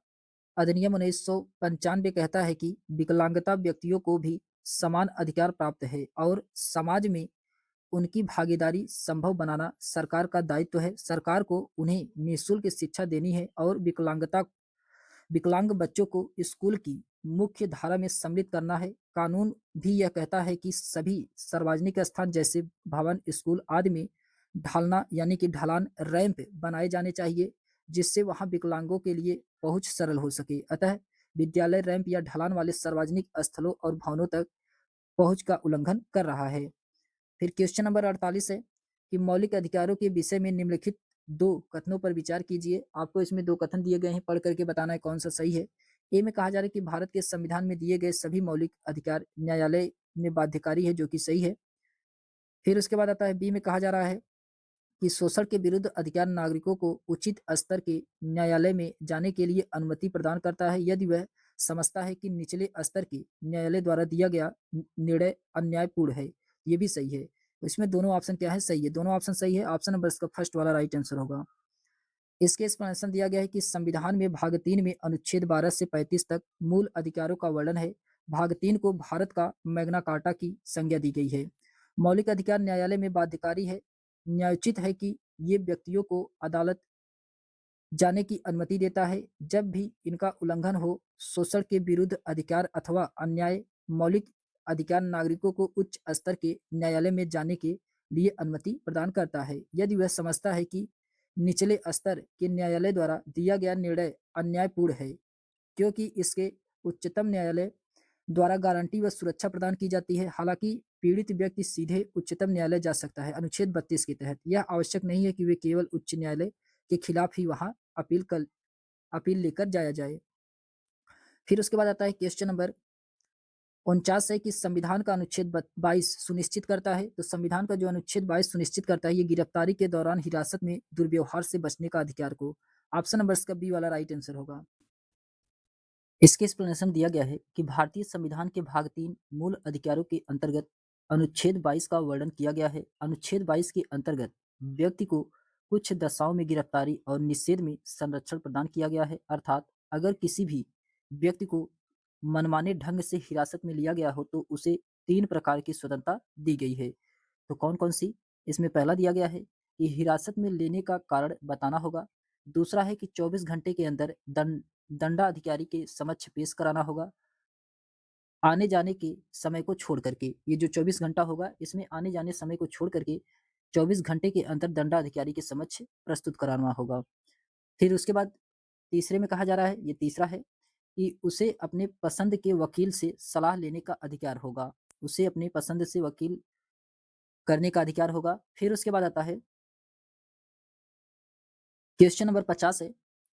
[SPEAKER 1] अधिनियम 1995 कहता है कि विकलांगता व्यक्तियों को भी समान अधिकार प्राप्त है और समाज में उनकी भागीदारी संभव बनाना सरकार का दायित्व है। सरकार को उन्हें निःशुल्क शिक्षा देनी है और विकलांग बच्चों को स्कूल की मुख्य धारा में सम्मिलित करना है। कानून भी यह कहता है कि सभी सार्वजनिक स्थान जैसे भवन, स्कूल आदि में ढालना यानी कि ढलान रैंप बनाए जाने चाहिए, जिससे वहां विकलांगों के लिए पहुंच सरल हो सके। अतः विद्यालय रैंप या ढलान वाले सार्वजनिक स्थलों और भवनों तक पहुंच का उल्लंघन कर रहा है। फिर क्वेश्चन नंबर 48 है कि मौलिक अधिकारों के विषय में निम्नलिखित दो कथनों पर विचार कीजिए। आपको इसमें दो कथन दिए गए हैं, पढ़ करके बताना है कौन सा सही है। ए में कहा जा रहा है कि भारत के संविधान में दिए गए सभी मौलिक अधिकार न्यायालय में बाध्यकारी है, जो कि सही है। फिर उसके बाद आता है बी में कहा जा रहा है कि शोषण के विरुद्ध अधिकार नागरिकों को उचित स्तर के न्यायालय में जाने के लिए अनुमति प्रदान करता है यदि वह समझता है कि निचले स्तर के न्यायालय द्वारा दिया गया निर्णय अन्यायपूर्ण है। ये भी सही है। तो इसमें दोनों ऑप्शन क्या है? सही है, दोनों ऑप्शन सही है। ऑप्शन नंबर इसका फर्स्ट वाला राइट आंसर होगा। इसके एक्सप्लेनेशन दिया गया है कि संविधान में भाग 3 में अनुच्छेद 12 से 35 तक मूल अधिकारों का वर्णन है। भाग 3 को भारत का मैग्ना कार्टा की संज्ञा दी गई है। मौलिक अधिकार न्यायालय में बाध्यकारी है। न्यायोचित है कि ये व्यक्तियों को अदालत जाने की अनुमति देता है जब भी इनका उल्लंघन हो। शोषण के विरुद्ध अधिकार अथवा अन्याय मौलिक अधिकार नागरिकों को उच्च स्तर के न्यायालय में जाने के लिए अनुमति प्रदान करता है यदि वह समझता है कि निचले स्तर के न्यायालय द्वारा दिया गया निर्णय अन्यायपूर्ण है, क्योंकि इसके उच्चतम न्यायालय द्वारा गारंटी व सुरक्षा प्रदान की जाती है। हालांकि पीड़ित व्यक्ति सीधे उच्चतम न्यायालय जा सकता है अनुच्छेद 32 के तहत। यह आवश्यक नहीं है कि वे केवल उच्च न्यायालय के खिलाफ ही वहां अपील लेकर जाया जाए। फिर उसके बाद आता है क्वेश्चन नंबर 49 है कि संविधान का अनुच्छेद 22 सुनिश्चित करता है। तो संविधान का जो अनुच्छेद 22 सुनिश्चित करता है, ये गिरफ्तारी के दौरान हिरासत में दुर्व्यवहार से बचने का अधिकार को। ऑप्शन नंबर इसका बी वाला राइट आंसर होगा। इसके एक्सप्लेनेशन दिया गया है कि भारतीय संविधान के भाग 3 मूल अधिकारों के अंतर्गत अनुच्छेद 22 का वर्णन किया गया है। अनुच्छेद 22 के अंतर्गत व्यक्ति को कुछ दशाओं में गिरफ्तारी और निषेध में संरक्षण प्रदान किया गया है। अर्थात अगर किसी भी व्यक्ति को मनमाने ढंग से हिरासत में लिया गया हो तो उसे 3 प्रकार की स्वतंत्रता दी गई है। तो कौन कौन सी? इसमें पहला दिया गया है कि हिरासत में लेने का कारण बताना होगा। दूसरा है कि 24 घंटे के अंदर दंडाधिकारी के समक्ष पेश कराना होगा। आने जाने के समय को छोड़ करके, ये जो 24 घंटा होगा इसमें आने जाने समय को छोड़ करके 24 घंटे के अंदर दंडाधिकारी के समक्ष प्रस्तुत कराना होगा। फिर उसके बाद तीसरे में कहा जा रहा है, ये तीसरा है कि उसे अपने पसंद के वकील से सलाह लेने का अधिकार होगा। उसे अपनी पसंद से वकील करने का अधिकार होगा। फिर उसके बाद आता है क्वेश्चन नंबर 50 है।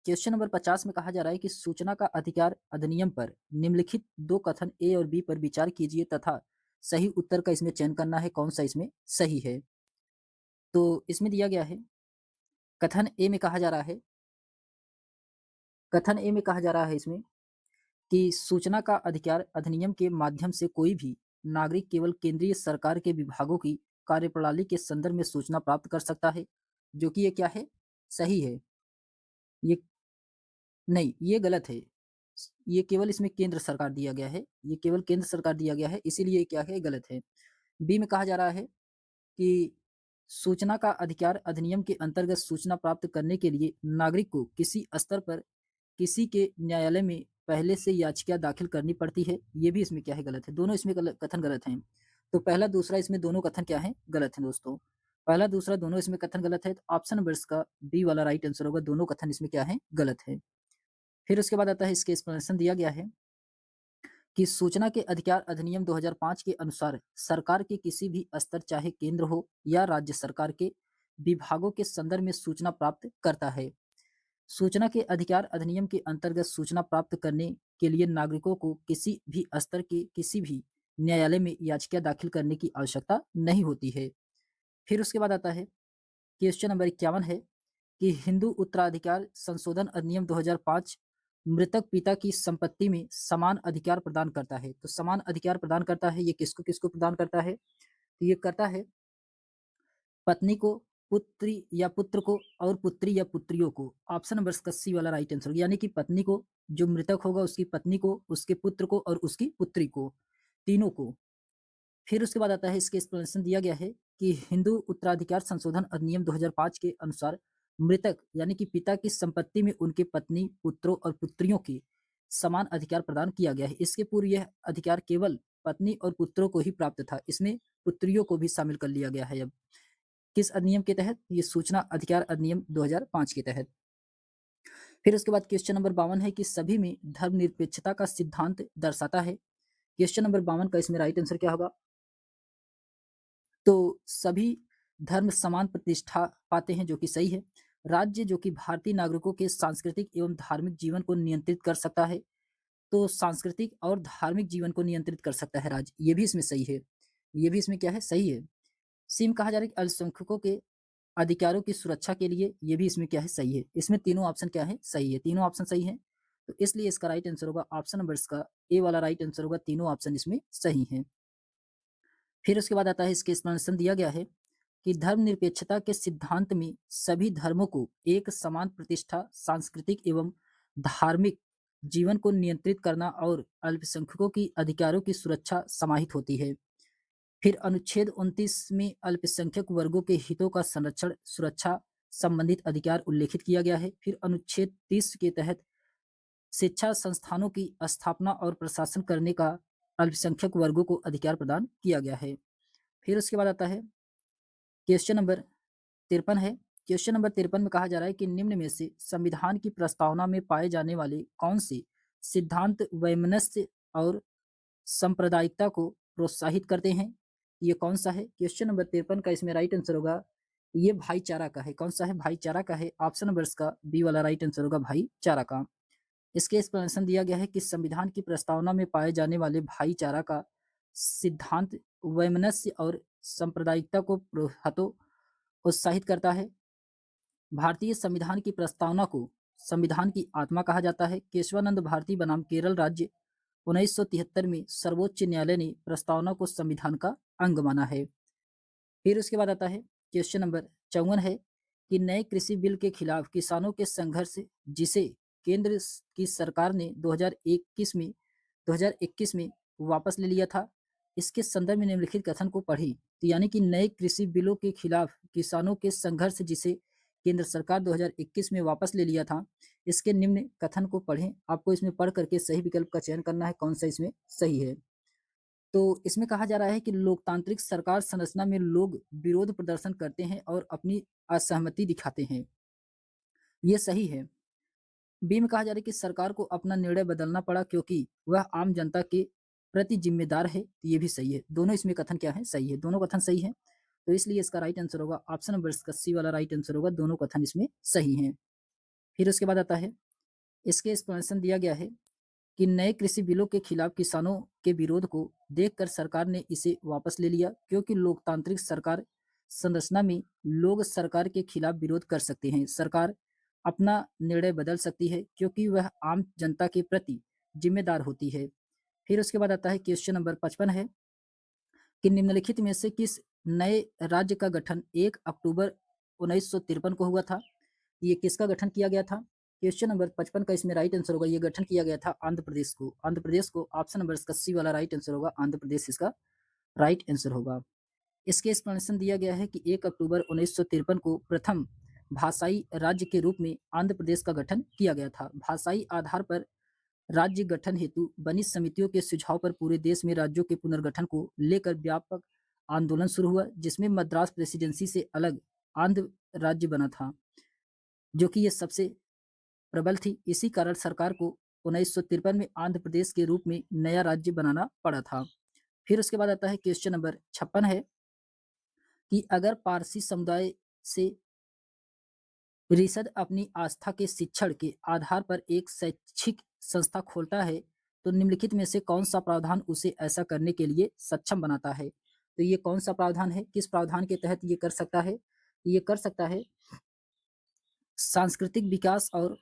[SPEAKER 1] क्वेश्चन नंबर 50 में कहा जा रहा है कि सूचना का अधिकार अधिनियम पर निम्नलिखित 2 कथन ए और बी पर विचार कीजिए तथा सही उत्तर का इसमें चयन करना है, कौन-सा इसमें सही है। तो इसमें दिया गया है, कथन ए में कहा जा रहा है कथन ए में कहा जा रहा है इसमें कि सूचना का अधिकार अधिनियम के माध्यम से कोई भी नागरिक केवल केंद्रीय सरकार के विभागों की कार्यप्रणाली के संदर्भ में सूचना प्राप्त कर सकता है, जो कि ये क्या है? सही है। ये नहीं, ये गलत है। ये केवल इसमें केंद्र सरकार दिया गया है, ये केवल केंद्र सरकार दिया गया है, इसीलिए ये क्या है? गलत है। बी में कहा जा रहा है कि सूचना का अधिकार अधिनियम के अंतर्गत सूचना प्राप्त करने के लिए नागरिक को किसी स्तर पर किसी के न्यायालय में पहले से याचिका दाखिल करनी पड़ती है, ये भी इसमें क्या है? गलत है। दोनों इसमें कथन गलत हैं। तो पहला, दूसरा इसमें दोनों कथन क्या हैं? गलत हैं दोस्तों। पहला, दूसरा दोनों इसमें कथन गलत है, तो ऑप्शन नंबर इसका बी वाला राइट आंसर होगा, दोनों कथन इसमें क्या हैं? गलत है। फिर उसके बाद आता है, इसके एक्सप्लेनेशन दिया गया है कि सूचना के अधिकार अधिनियम 2005 के अनुसार सरकार के किसी भी स्तर, चाहे केंद्र हो या राज्य सरकार के विभागों के संदर्भ में सूचना प्राप्त करता है। सूचना के अधिकार अधिनियम के अंतर्गत सूचना प्राप्त करने के लिए नागरिकों को किसी भी स्तर के किसी भी न्यायालय में याचिका दाखिल करने की आवश्यकता नहीं होती है। फिर उसके बाद आता है, क्वेश्चन नंबर 51 है कि हिंदू उत्तराधिकार संशोधन अधिनियम 2005 मृतक पिता की संपत्ति में समान अधिकार प्रदान करता है। तो समान अधिकार प्रदान करता है, ये किसको किसको प्रदान करता है? तो ये करता है पत्नी को, पुत्री या पुत्र को और पुत्री या पुत्रियों को। ऑप्शन नंबर इसका सी वाला राइट आंसर, यानी कि पत्नी को, जो मृतक होगा उसकी पत्नी को, उसके पुत्र को और उसकी पुत्री को, तीनों को। फिर उसके बाद आता है, इसके एक्सप्लेनेशन दिया गया है कि हिंदू उत्तराधिकार संशोधन अधिनियम 2005 के अनुसार मृतक यानी कि पिता की संपत्ति में उनके पत्नी, पुत्रों और पुत्रियों के समान अधिकार प्रदान किया गया है। इसके पूर्व यह अधिकार केवल पत्नी और पुत्रों को ही प्राप्त था, इसमें पुत्रियों को भी शामिल कर लिया गया है अब। किस अधिनियम के तहत? ये सूचना अधिकार अधिनियम 2005 के तहत। फिर उसके बाद क्वेश्चन नंबर 52 है कि सभी में धर्मनिरपेक्षता का सिद्धांत दर्शाता है। क्वेश्चन नंबर 52 का इसमें राइट आंसर क्या होगा? तो सभी धर्म समान प्रतिष्ठा पाते हैं, जो कि सही है। राज्य जो कि भारतीय नागरिकों के सांस्कृतिक एवं धार्मिक जीवन को नियंत्रित कर सकता है, तो सांस्कृतिक और धार्मिक जीवन को नियंत्रित कर सकता है राज्य, ये भी इसमें सही है। ये भी इसमें क्या है? सही है। सी में कहा जा रहा है कि अल्पसंख्यकों के अधिकारों की सुरक्षा के लिए, ये भी इसमें क्या है? सही है। इसमें तीनों ऑप्शन क्या है? सही है, तीनों ऑप्शन सही है। तो इसलिए इसका राइट आंसर होगा ऑप्शन नंबर इसका ए वाला राइट आंसर होगा, तीनों ऑप्शन इसमें सही हैं। फिर उसके बाद आता है, इसके एक्सप्लेनेशन दिया गया है कि धर्मनिरपेक्षता के सिद्धांत में सभी धर्मों को एक समान प्रतिष्ठा, सांस्कृतिक एवं धार्मिक जीवन को नियंत्रित करना और अल्पसंख्यकों की अधिकारों की सुरक्षा समाहित होती है। फिर अनुच्छेद 29 में अल्पसंख्यक वर्गों के हितों का संरक्षण, सुरक्षा संबंधित अधिकार उल्लेखित किया गया है। फिर अनुच्छेद 30 के तहत शिक्षा संस्थानों की स्थापना और प्रशासन करने का अल्पसंख्यक वर्गों को अधिकार प्रदान किया गया है। फिर उसके बाद आता है, क्वेश्चन नंबर 53 है। क्वेश्चन नंबर 53 में कहा जा रहा है कि निम्न में से संविधान की प्रस्तावना में पाए जाने वाले कौन से सिद्धांत वैमनस्य और सांप्रदायिकता को प्रोत्साहित करते हैं? ये कौन सा है? क्वेश्चन नंबर 53 का इसमें राइट आंसर होगा, ये भाईचारा का है। कौन सा है? भाईचारा का है। ऑप्शन नंबर इसका बी वाला राइट आंसर होगा, भाईचारा का। इसके एक्सप्लेनेशन दिया गया है कि संविधान की प्रस्तावना में पाए जाने वाले भाईचारा का सिद्धांत वैमनस्य और सांप्रदायिकता को उत्साहित करता है। भारतीय संविधान की प्रस्तावना को संविधान की आत्मा कहा जाता है। केशवानंद भारती बनाम केरल राज्य 1973 में सर्वोच्च न्यायालय ने प्रस्तावना को संविधान का अंग माना है। फिर उसके बाद आता है, क्वेश्चन नंबर 54 है कि नए कृषि बिल के खिलाफ किसानों के संघर्ष, जिसे केंद्र की सरकार ने 2021 में वापस ले लिया था, इसके संदर्भ में निम्नलिखित कथन को पढ़ें। तो यानी कि नए कृषि बिलों के खिलाफ किसानों के संघर्ष, जिसे केंद्र सरकार 2021 में वापस ले लिया था, इसके निम्न कथन को पढ़ें। आपको इसमें पढ़ करके सही विकल्प का चयन करना है, कौन सा इसमें सही है। तो इसमें कहा जा रहा है कि लोकतांत्रिक सरकार संरचना में लोग विरोध प्रदर्शन करते हैं और अपनी असहमति दिखाते हैं, ये सही है। बी में कहा जा रहा है कि सरकार को अपना निर्णय बदलना पड़ा क्योंकि वह आम जनता के प्रति जिम्मेदार है, तो ये भी सही है। दोनों इसमें कथन क्या है? सही है, दोनों कथन सही है। तो इसलिए इसका राइट आंसर होगा ऑप्शन नंबर इसका सी वाला राइट आंसर होगा, दोनों कथन इसमें सही हैं। फिर उसके बाद आता है, इसके एक्सप्लेनेशन दिया गया है कि नए कृषि बिलों के खिलाफ किसानों के विरोध को देखकर सरकार ने इसे वापस ले लिया, क्योंकि लोकतांत्रिक सरकार संरचना में लोग सरकार के खिलाफ विरोध कर सकते हैं। सरकार अपना निर्णय बदल सकती है, क्योंकि वह आम जनता के प्रति जिम्मेदार होती है। फिर उसके बाद आता है क्वेश्चन नंबर 55 है कि निम्नलिखित में से किस नए राज्य का गठन 1 अक्टूबर 1953 को हुआ था? ये किसका गठन किया गया था? क्वेश्चन नंबर 55 का इसमें राइट आंसर होगा, ये गठन किया गया था आंध्र प्रदेश को। आंध्र प्रदेश को ऑप्शन नंबर इसका सी वाला राइट आंसर होगा, आंध्र प्रदेश इसका राइट आंसर होगा। इसके एक्सप्लेनेशन दिया गया है कि 1 अक्टूबर 1953 को प्रथम भाषाई राज्य के रूप में आंध्र प्रदेश का गठन किया गया था। भाषाई आधार पर राज्य गठन हेतु बनी समितियों के सुझाव पर पूरे देश में राज्यों के पुनर्गठन को लेकर व्यापक आंदोलन शुरू हुआ, जिसमें मद्रास प्रेसिडेंसी से अलग आंध्र राज्य बना था, जो कि ये सबसे प्रबल थी। इसी कारण सरकार को 1953 में आंध्र प्रदेश के रूप में नया राज्य बनाना पड़ा था। फिर उसके बाद आता है क्वेश्चन नंबर 56 है कि अगर पारसी समुदाय से परिषद अपनी आस्था के शिक्षण के आधार पर एक शैक्षिक संस्था खोलता है, तो निम्नलिखित में से कौन सा प्रावधान उसे ऐसा करने के लिए सक्षम बनाता है? तो ये कौन सा प्रावधान है? किस प्रावधान के तहत ये कर सकता है? ये कर सकता है सांस्कृतिक विकास और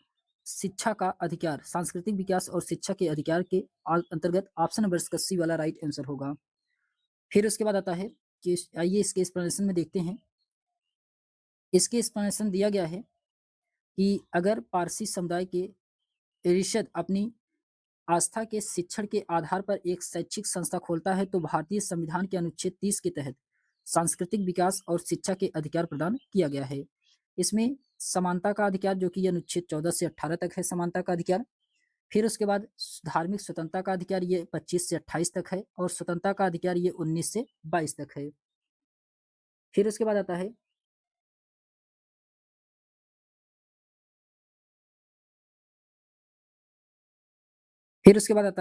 [SPEAKER 1] शिक्षा का अधिकार, सांस्कृतिक विकास और शिक्षा के अधिकार के अंतर्गत ऑप्शन नंबर इसका सी वाला राइट आंसर होगा। फिर उसके बाद आता है कि आइए इसके एक्सप्लेनेशन में देखते हैं। इसके एक्सप्लेनेशन दिया गया है कि अगर पारसी समुदाय के परिषद अपनी आस्था के शिक्षण के आधार पर एक शैक्षिक संस्था खोलता है, तो भारतीय संविधान के अनुच्छेद 30 के तहत सांस्कृतिक विकास और शिक्षा के अधिकार प्रदान किया गया है। इसमें समानता का अधिकार, जो कि अनुच्छेद 14 से 18 तक है, समानता का अधिकार। फिर उसके बाद धार्मिक स्वतंत्रता का अधिकार ये 25 से 28 तक है, और स्वतंत्रता का अधिकार ये 19 से 22 तक है। फिर उसके बाद आता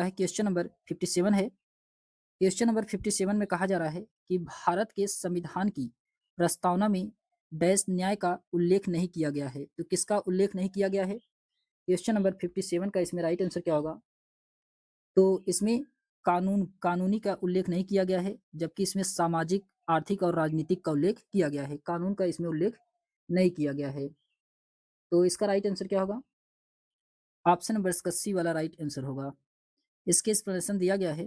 [SPEAKER 1] है क्वेश्चन नंबर 57 है। क्वेश्चन नंबर 57 में कहा जा रहा है कि भारत के संविधान की प्रस्तावना में डैश न्याय का उल्लेख नहीं किया गया है, तो किसका उल्लेख नहीं किया गया है? क्वेश्चन नंबर 57 का इसमें राइट आंसर क्या होगा? तो इसमें कानूनी का उल्लेख नहीं किया गया है, जबकि इसमें सामाजिक, आर्थिक और राजनीतिक का उल्लेख किया गया है। कानून का इसमें उल्लेख नहीं किया गया है। तो इसका राइट आंसर क्या होगा? ऑप्शन नंबर इसका सी वाला राइट आंसर होगा। इसके एक्सप्लेनेशन दिया गया है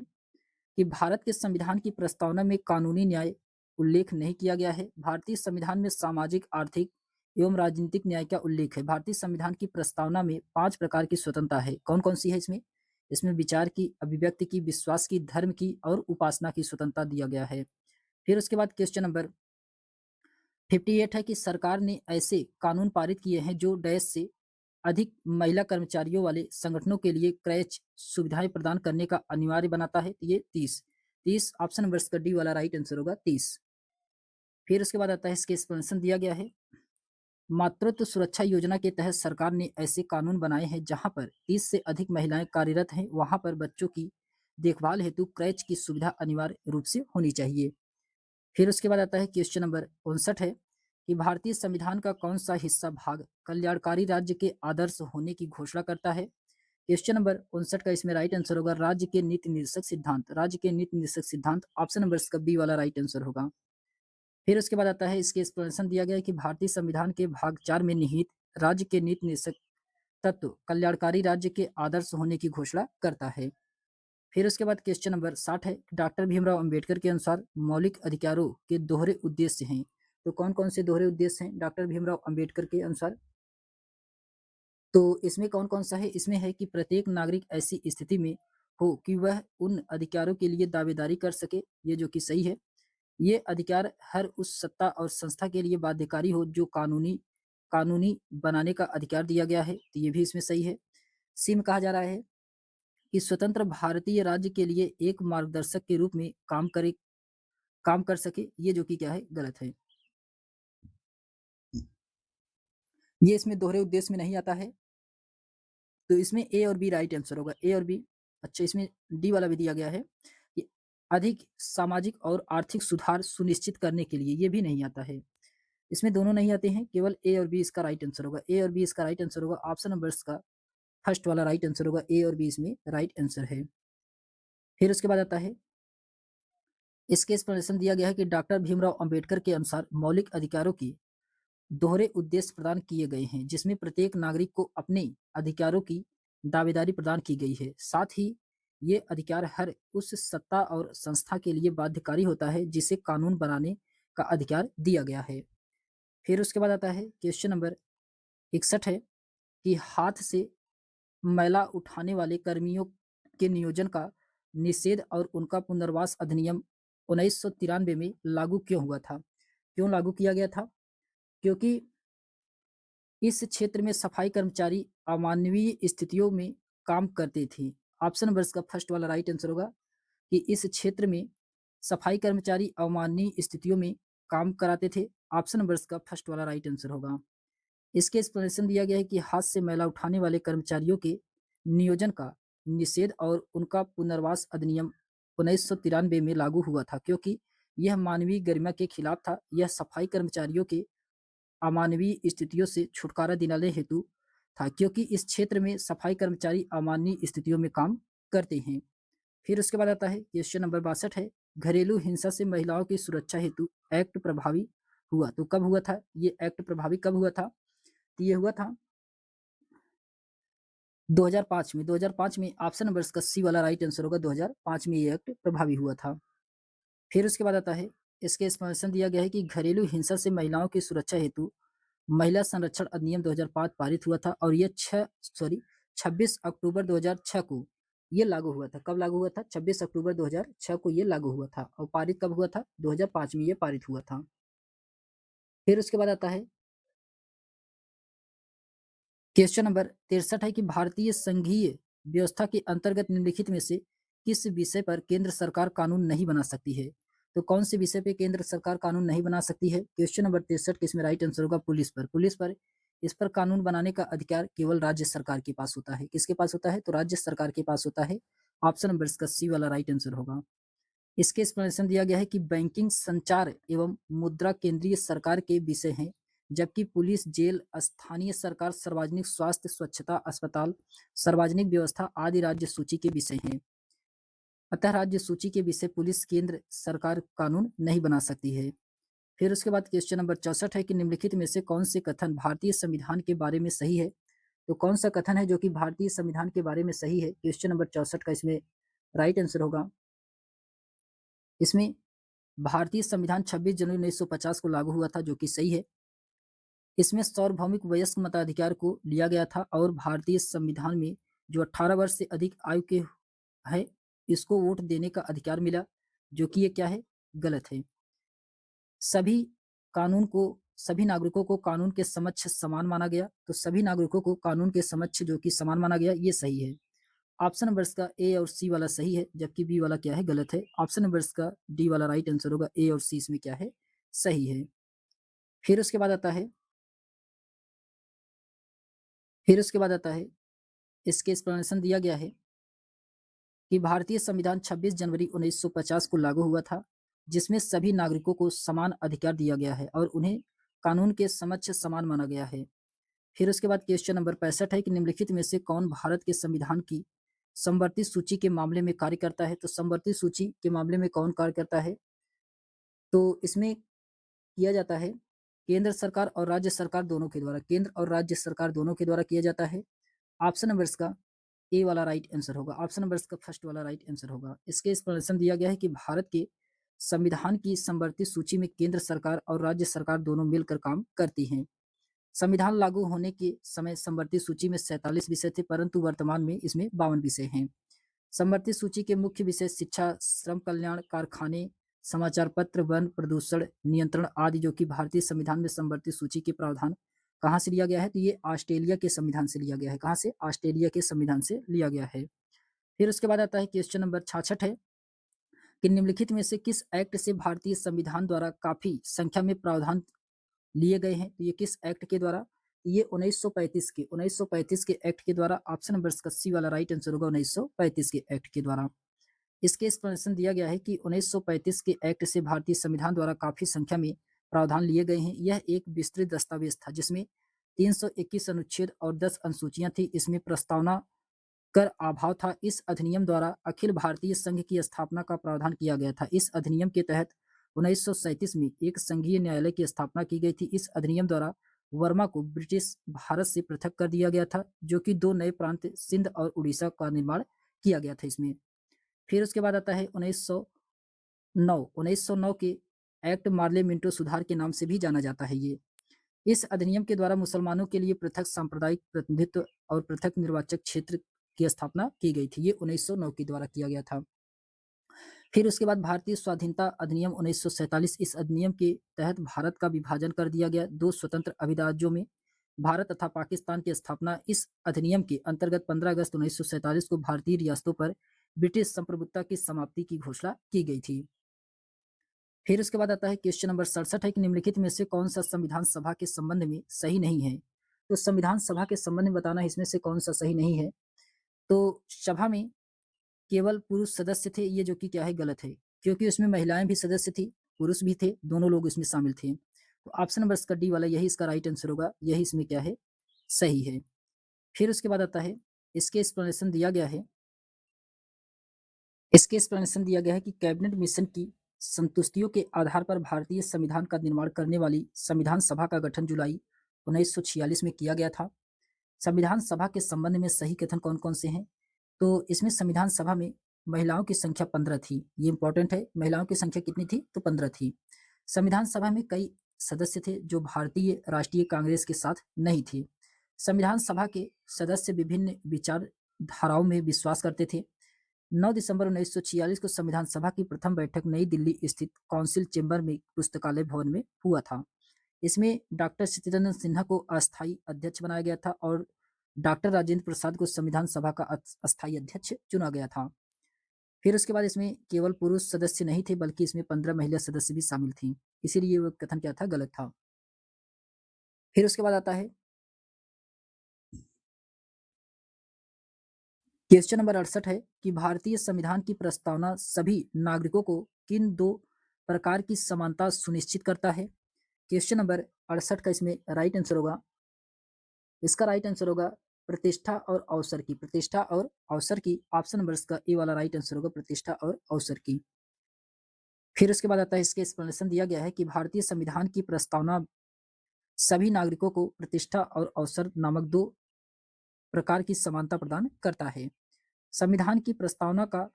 [SPEAKER 1] कि भारत के संविधान की प्रस्तावना में कानूनी न्याय उल्लेख नहीं किया गया है। भारतीय संविधान में सामाजिक, आर्थिक एवं राजनीतिक न्याय का उल्लेख है। भारतीय संविधान की प्रस्तावना में 5 प्रकार की स्वतंत्रता है। कौन-कौन सी है इसमें? इसमें विचार की, अभिव्यक्ति की, विश्वास की, धर्म की और उपासना की स्वतंत्रता दिया गया है। फिर उसके बाद क्वेश्चन नंबर 58 है कि सरकार ने ऐसे कानून पारित किए हैं जो डैश से अधिक महिला कर्मचारियों वाले संगठनों के लिए क्रैच सुविधाएं प्रदान करने का अनिवार्य बनाता है। तो ये 30 ऑप्शन नंबर इसका डी वाला राइट आंसर होगा, 30। फिर उसके बाद आता है, इसके एक्सप्लेनेशन दिया गया है। मातृत्व सुरक्षा योजना के तहत सरकार ने ऐसे कानून बनाए हैं जहां पर 30 से अधिक महिलाएं कार्यरत हैं, वहां पर बच्चों की देखभाल हेतु क्रैच की सुविधा अनिवार्य रूप से होनी चाहिए। फिर उसके बाद आता है क्वेश्चन नंबर 59 है कि भारतीय संविधान का कौन सा हिस्सा भाग कल्याणकारी राज्य के आदर्श होने की घोषणा करता है? क्वेश्चन नंबर 59 का इसमें राइट आंसर होगा राज्य के नीति निर्देशक सिद्धांत। राज्य के नीति निर्देशक सिद्धांत ऑप्शन नंबर इसका बी वाला राइट आंसर होगा। फिर उसके बाद आता है, इसके एक्सप्लेनेशन दिया गया है कि भारतीय संविधान के भाग 4 में निहित राज्य के नीति निर्देशक तत्व कल्याणकारी राज्य के आदर्श होने की घोषणा करता है। फिर उसके बाद क्वेश्चन नंबर 60 है, डॉक्टर भीमराव अंबेडकर के अनुसार मौलिक अधिकारों के दोहरे उद्देश्य हैं। तो कौन कौन से दोहरे उद्देश्य हैं डॉक्टर भीमराव अंबेडकर के अनुसार? तो इसमें कौन कौन सा है? इसमें है कि प्रत्येक नागरिक ऐसी स्थिति में हो कि वह उन अधिकारों के लिए दावेदारी कर सके, ये जो कि सही है। ये अधिकार हर उस सत्ता और संस्था के लिए बाध्यकारी हो जो कानूनी कानूनी बनाने का अधिकार दिया गया है, तो ये भी इसमें सही है। सी में कहा जा रहा है कि स्वतंत्र भारतीय राज्य के लिए एक मार्गदर्शक के रूप में काम कर सके, ये जो कि क्या है? गलत है। ये इसमें दोहरे उद्देश्य में नहीं आता है, तो इसमें ए और बी राइट आंसर होगा, ए और बी। अच्छा, इसमें डी वाला भी दिया गया है कि अधिक सामाजिक और आर्थिक सुधार सुनिश्चित करने के लिए, ये भी नहीं आता है। इसमें दोनों नहीं आते हैं, केवल ए और बी इसका राइट आंसर होगा। ए और बी इसका राइट आंसर होगा। ऑप्शन नंबर इसका फर्स्ट वाला राइट आंसर होगा। ए और बी इसमें राइट आंसर है। फिर उसके बाद आता है, इसके एक्सप्लेनेशन दिया गया है कि डॉक्टर भीमराव अंबेडकर के अनुसार मौलिक अधिकारों की दोहरे उद्देश्य प्रदान किए गए हैं, जिसमें प्रत्येक नागरिक को अपने अधिकारों की दावेदारी प्रदान की गई है। साथ ही ये अधिकार हर उस सत्ता और संस्था के लिए बाध्यकारी होता है जिसे कानून बनाने का अधिकार दिया गया है। फिर उसके बाद आता है क्वेश्चन नंबर 61 है कि हाथ से मैला उठाने वाले कर्मियों के नियोजन का निषेध और उनका पुनर्वास अधिनियम 1993 में लागू क्यों हुआ था? क्यों लागू किया गया था? क्योंकि इस क्षेत्र में सफाई कर्मचारी अमानवीय स्थितियों में काम करते थे। ऑप्शन नंबर इसका फर्स्ट वाला राइट आंसर होगा कि इस क्षेत्र में सफाई कर्मचारी अमानवीय स्थितियों में काम कराते थे। ऑप्शन नंबर इसका फर्स्ट वाला राइट आंसर होगा। इसके एक्सप्लेनेशन दिया गया है कि हाथ से मैला उठाने वाले कर्मचारियों के नियोजन का निषेध और उनका पुनर्वास अधिनियम 1993 में लागू हुआ था, क्योंकि यह मानवीय गरिमा के खिलाफ था। यह सफाई कर्मचारियों के अमानवीय स्थितियों से छुटकारा दिलाने हेतु था, क्योंकि इस क्षेत्र में सफाई कर्मचारी अमानवीय स्थितियों में काम करते हैं। फिर उसके बाद आता है क्वेश्चन नंबर 62 है, घरेलू हिंसा से महिलाओं की सुरक्षा हेतु एक्ट प्रभावी हुआ तो कब हुआ था? ये एक्ट प्रभावी कब हुआ था? तो ये हुआ था 2005 में। 2005 में ऑप्शन नंबर इसका सी वाला राइट आंसर होगा। 2005 में ये एक्ट प्रभावी हुआ था। फिर उसके बाद आता है, इसके एक्सप्लेनेशन दिया गया है कि घरेलू हिंसा से महिलाओं की सुरक्षा हेतु महिला संरक्षण अधिनियम 2005 पारित हुआ था और ये 26 अक्टूबर 2006 को ये लागू हुआ था। कब लागू हुआ था? 26 अक्टूबर 2006 को ये लागू हुआ था। और पारित कब हुआ था? 2005 में ये पारित हुआ था। फिर उसके बाद आता है क्वेश्चन नंबर 63 है कि भारतीय संघीय व्यवस्था के अंतर्गत निम्नलिखित में से किस विषय पर केंद्र सरकार कानून नहीं बना सकती है? तो कौन से विषय पे केंद्र सरकार कानून नहीं बना सकती है? क्वेश्चन नंबर 63 के इसमें राइट आंसर होगा पुलिस पर। पुलिस पर इस पर कानून बनाने का अधिकार केवल राज्य सरकार के पास होता है। किसके पास होता है? तो राज्य सरकार के पास होता है। ऑप्शन नंबर इसका सी वाला राइट आंसर होगा। इसके एक्सप्लेनेशन दिया गया है कि बैंकिंग, संचार एवं मुद्रा केंद्रीय सरकार के विषय हैं, जबकि पुलिस, जेल, स्थानीय सरकार, सार्वजनिक स्वास्थ्य, स्वच्छता, अस्पताल, सार्वजनिक व्यवस्था आदि राज्य सूची के विषय हैं। अतः राज्य सूची के विषय पुलिस केंद्र सरकार कानून नहीं बना सकती है। फिर उसके बाद क्वेश्चन नंबर 64 है कि निम्नलिखित में से कौन से कथन भारतीय संविधान के बारे में सही है? तो कौन सा कथन है जो कि भारतीय संविधान के बारे में सही है? क्वेश्चन नंबर 64 का इसमें राइट आंसर होगा। इसमें भारतीय संविधान 26 जनवरी 1950 को लागू हुआ था, जो कि सही है। इसमें सार्वभौमिक वयस्क मताधिकार को लिया गया था और भारतीय संविधान में जो 18 वर्ष से अधिक आयु के है, इसको वोट देने का अधिकार मिला, जो कि ये क्या है? गलत है। सभी कानून को सभी नागरिकों को कानून के समक्ष समान माना गया, तो सभी नागरिकों को कानून के समक्ष जो कि समान माना गया, ये सही है। ऑप्शन नंबर इसका ए और सी वाला सही है, जबकि बी वाला क्या है? गलत है। ऑप्शन नंबर इसका डी वाला राइट आंसर होगा। ए और सी इसमें क्या है? सही है। फिर उसके बाद आता है फिर उसके बाद आता है इसके एक्सप्लेनेशन दिया गया है कि भारतीय संविधान 26 जनवरी 1950 को लागू हुआ था, जिसमें सभी नागरिकों को समान अधिकार दिया गया है और उन्हें कानून के समक्ष समान माना गया है। फिर उसके बाद क्वेश्चन नंबर 65 है कि निम्नलिखित में से कौन भारत के संविधान की समवर्ती सूची के मामले में कार्य करता है? तो समवर्ती सूची के मामले में कौन कार्य करता है? तो इसमें किया जाता है केंद्र सरकार और राज्य सरकार दोनों के द्वारा। केंद्र और राज्य सरकार दोनों के द्वारा किया जाता है। ऑप्शन नंबर इसका ए वाला राइट आंसर होगा। ऑप्शन नंबर इसका फर्स्ट वाला राइट आंसर होगा। इसके एक्सप्लेनेशन दिया गया है कि भारत के संविधान की समवर्ती सूची में केंद्र सरकार और राज्य सरकार दोनों मिलकर काम करती हैं। संविधान लागू होने के समय समवर्ती सूची में 47 विषय थे, परंतु वर्तमान में इसमें 52 विषय हैं। समवर्ती सूची के मुख्य विषय शिक्षा, श्रम कल्याण, कारखाने, समाचार पत्र, वन, प्रदूषण नियंत्रण आदि, जो कि भारतीय संविधान में समवर्ती सूची के प्रावधान कहाँ से लिया गया है? तो ये ऑस्ट्रेलिया के संविधान से लिया गया है। कहाँ से? ऑस्ट्रेलिया के संविधान से लिया गया है। फिर उसके बाद आता है क्वेश्चन नंबर 66 है कि निम्नलिखित में से किस एक्ट से भारतीय संविधान द्वारा काफी संख्या में प्रावधान लिए गए हैं? तो ये किस एक्ट के द्वारा ये 1935 के एक्ट के द्वारा। ऑप्शन नंबर इसका सी वाला राइट आंसर होगा 1935 के एक्ट के द्वारा। इसके एक्सप्लेनेशन दिया गया है कि 1935 के एक्ट से भारतीय संविधान द्वारा काफी संख्या में प्रावधान लिए गए हैं। यह एक विस्तृत दस्तावेज था जिसमें 321 अनुच्छेद और 10 अनुसूचियां थी। इसमें प्रस्तावना कर अभाव था। इस अधिनियम द्वारा अखिल भारतीय संघ की स्थापना का प्रावधान किया गया था। इस अधिनियम के तहत 1937 में एक संघीय न्यायालय की स्थापना की गई थी। इस अधिनियम द्वारा वर्मा को ब्रिटिश भारत से पृथक कर दिया गया था, जो कि दो नए प्रांत सिंध और उड़ीसा का निर्माण किया गया था इसमें। फिर उसके बाद आता है 1909 के एक्ट मार्ले मिंटो सुधार के नाम से भी जाना जाता है ये। इस अधिनियम के द्वारा मुसलमानों के लिए पृथक सांप्रदायिक प्रतिनिधित्व और पृथक निर्वाचक क्षेत्र की स्थापना की गई थी। ये 1909 के द्वारा किया गया था। फिर उसके बाद भारतीय स्वाधीनता अधिनियम 1947। इस अधिनियम के तहत भारत का विभाजन कर दिया गया दो स्वतंत्र अभिराज्यों में, भारत तथा पाकिस्तान की स्थापना। इस अधिनियम के अंतर्गत 15 अगस्त 1947 को भारतीय रियासतों पर ब्रिटिश संप्रभुता की समाप्ति की घोषणा की गई थी। फिर उसके बाद आता है क्वेश्चन नंबर 67 है कि निम्नलिखित में से कौन सा संविधान सभा के संबंध में सही नहीं है। तो संविधान सभा के संबंध में बताना है इसमें से कौन सा सही नहीं है। तो सभा में केवल पुरुष सदस्य थे, ये जो कि क्या है गलत है, क्योंकि उसमें महिलाएं भी सदस्य थी, पुरुष भी थे, दोनों लोग इसमें शामिल थे। तो ऑप्शन नंबर इसका डी वाला यही इसका राइट आंसर होगा, यही इसमें क्या है सही है। फिर उसके बाद आता है इसके एक्सप्लेनेशन दिया गया है। इसके एक्सप्लेनेशन दिया गया है कि कैबिनेट मिशन की संतुष्टियों के आधार पर भारतीय संविधान का निर्माण करने वाली संविधान सभा का गठन जुलाई 1946 में किया गया था। संविधान सभा के संबंध में सही कथन कौन कौन से हैं। तो इसमें संविधान सभा में महिलाओं की संख्या 15 थी, ये इंपॉर्टेंट है। महिलाओं की संख्या कितनी थी, तो 15 थी। संविधान सभा में कई सदस्य थे जो भारतीय राष्ट्रीय कांग्रेस के साथ नहीं थे। संविधान सभा के सदस्य विभिन्न विचारधाराओं में विश्वास करते थे। 9 दिसंबर 1946 को संविधान सभा की प्रथम बैठक नई दिल्ली स्थित काउंसिल चेंबर में पुस्तकालय भवन में हुआ था। इसमें डॉक्टर सत्येंद्र सिन्हा को अस्थायी अध्यक्ष बनाया गया था और डॉक्टर राजेंद्र प्रसाद को संविधान सभा का अस्थायी अध्यक्ष चुना गया था। फिर उसके बाद इसमें केवल पुरुष सदस्य नहीं थे, बल्कि इसमें 15 महिला सदस्य भी शामिल थी, इसीलिए वो कथन क्या था, गलत था। फिर उसके बाद आता है क्वेश्चन नंबर 68 है कि भारतीय संविधान की प्रस्तावना सभी नागरिकों को किन दो प्रकार की समानता सुनिश्चित करता है। क्वेश्चन नंबर 68 का इसमें राइट आंसर होगा, इसका राइट आंसर होगा प्रतिष्ठा और अवसर की। प्रतिष्ठा और अवसर की, ऑप्शन नंबर इसका ए वाला राइट आंसर होगा, प्रतिष्ठा और अवसर की। फिर उसके बाद आता है इसके एक्सप्लेनेशन दिया गया है कि भारतीय संविधान की प्रस्तावना सभी नागरिकों को प्रतिष्ठा और अवसर नामक दो प्रकार की समानता प्रदान करता है। संविधान की प्रस्तावना का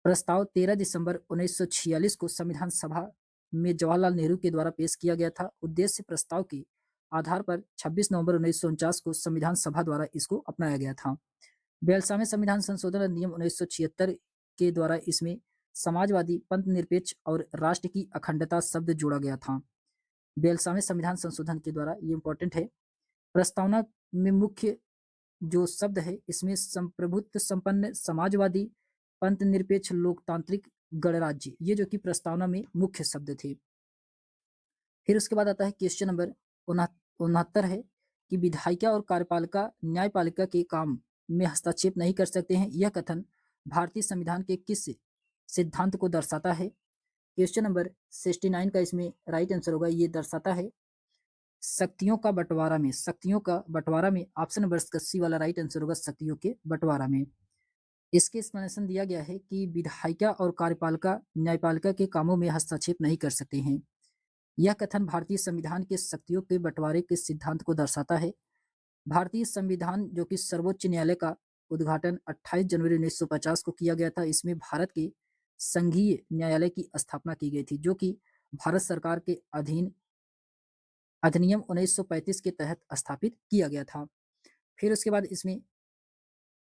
[SPEAKER 1] प्रस्ताव 13 दिसंबर 1946 को संविधान सभा में जवाहरलाल नेहरू के द्वारा पेश किया गया था। उद्देश्य प्रस्ताव के आधार पर 26 नवंबर 1949 को संविधान सभा द्वारा इसको अपनाया गया था। 42वें संविधान संशोधन अधिनियम 1976 के द्वारा इसमें समाजवादी, पंथ निरपेक्ष और राष्ट्र की अखंडता शब्द जोड़ा गया था। 42वें संविधान संशोधन के द्वारा, ये इंपॉर्टेंट है। प्रस्तावना में मुख्य जो शब्द है इसमें संप्रभुत्व संपन्न, समाजवादी, पंथ निरपेक्ष, लोकतांत्रिक, गणराज्य, ये जो कि प्रस्तावना में मुख्य शब्द थे। फिर उसके बाद आता है क्वेश्चन नंबर 69 है कि विधायिका और कार्यपालिका न्यायपालिका के काम में हस्तक्षेप नहीं कर सकते हैं। यह कथन भारतीय संविधान के किस सिद्धांत को दर्शाता है। क्वेश्चन नंबर 69 का इसमें राइट आंसर होगा, ये दर्शाता है शक्तियों का बंटवारा में। शक्तियों का बंटवारा में, ऑप्शन नंबर सी वाला राइट आंसर होगा, शक्तियों के बंटवारा में। इसके एक्सप्लेनेशन दिया गया है कि विधायिका और कार्यपालिका न्यायपालिका के कामों में हस्तक्षेप नहीं कर सकते हैं। यह कथन भारतीय संविधान के शक्तियों के बंटवारे के सिद्धांत को दर्शाता है। भारतीय संविधान जो कि सर्वोच्च न्यायालय का उद्घाटन 28 जनवरी 1950 को किया गया था। इसमें भारत के संघीय न्यायालय की स्थापना की गई थी, जो कि भारत सरकार के अधीन अधिनियम 1935 के तहत स्थापित किया गया था। फिर उसके बाद इसमें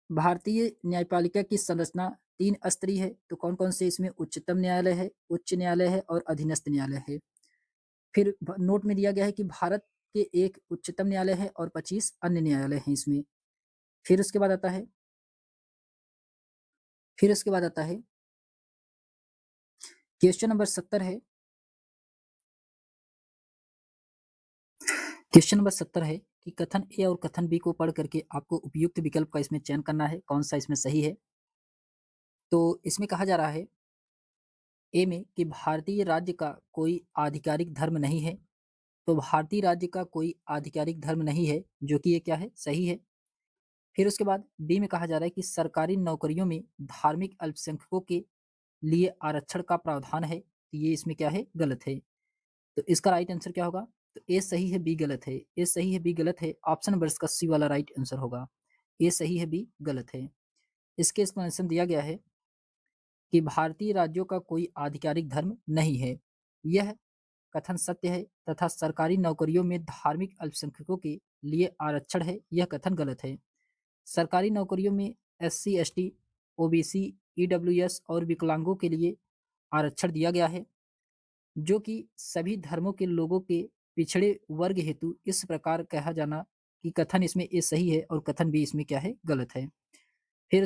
[SPEAKER 1] भारतीय न्यायपालिका की संरचना 3 स्तरीय है। तो कौन कौन से इसमें उच्चतम न्यायालय है, उच्च न्यायालय है और अधीनस्थ न्यायालय है। फिर नोट में दिया गया है कि भारत के एक उच्चतम न्यायालय है और 25 अन्य न्यायालय हैं इसमें। फिर उसके बाद आता है क्वेश्चन नंबर 70 है क्वेश्चन नंबर 70 है कि कथन ए और कथन बी को पढ़ करके आपको उपयुक्त विकल्प का इसमें चयन करना है, कौन सा इसमें सही है। तो इसमें कहा जा रहा है ए में कि भारतीय राज्य का कोई आधिकारिक धर्म नहीं है। तो भारतीय राज्य का कोई आधिकारिक धर्म नहीं है, जो कि ये क्या है, सही है। फिर उसके बाद बी में कहा जा रहा है कि सरकारी नौकरियों में धार्मिक अल्पसंख्यकों के लिए आरक्षण का प्रावधान है। तो ये इसमें क्या है, गलत है। तो इसका राइट आंसर क्या होगा? तो ए सही है, बी गलत है। ए सही है, बी गलत है। ऑप्शन नंबर इसका सी वाला राइट आंसर होगा। ए सही है, बी गलत है। इसके एक्सप्लेनेशन दिया गया है कि भारतीय राज्यों का कोई आधिकारिक धर्म नहीं है। यह कथन सत्य है तथा सरकारी नौकरियों में धार्मिक अल्पसंख्यकों के लिए आरक्षण है, यह कथन गलत है। सरकारी नौकरियों में एससी, एसटी, ओबीसी, ईडब्ल्यूएस और विकलांगों के लिए आरक्षण दिया गया है, जो कि सभी धर्मों के लोगों के पिछड़े वर्ग हेतु इस प्रकार कहा जाना कि कथन इसमें ए सही है और कथन बी इसमें क्या है, गलत है। फिर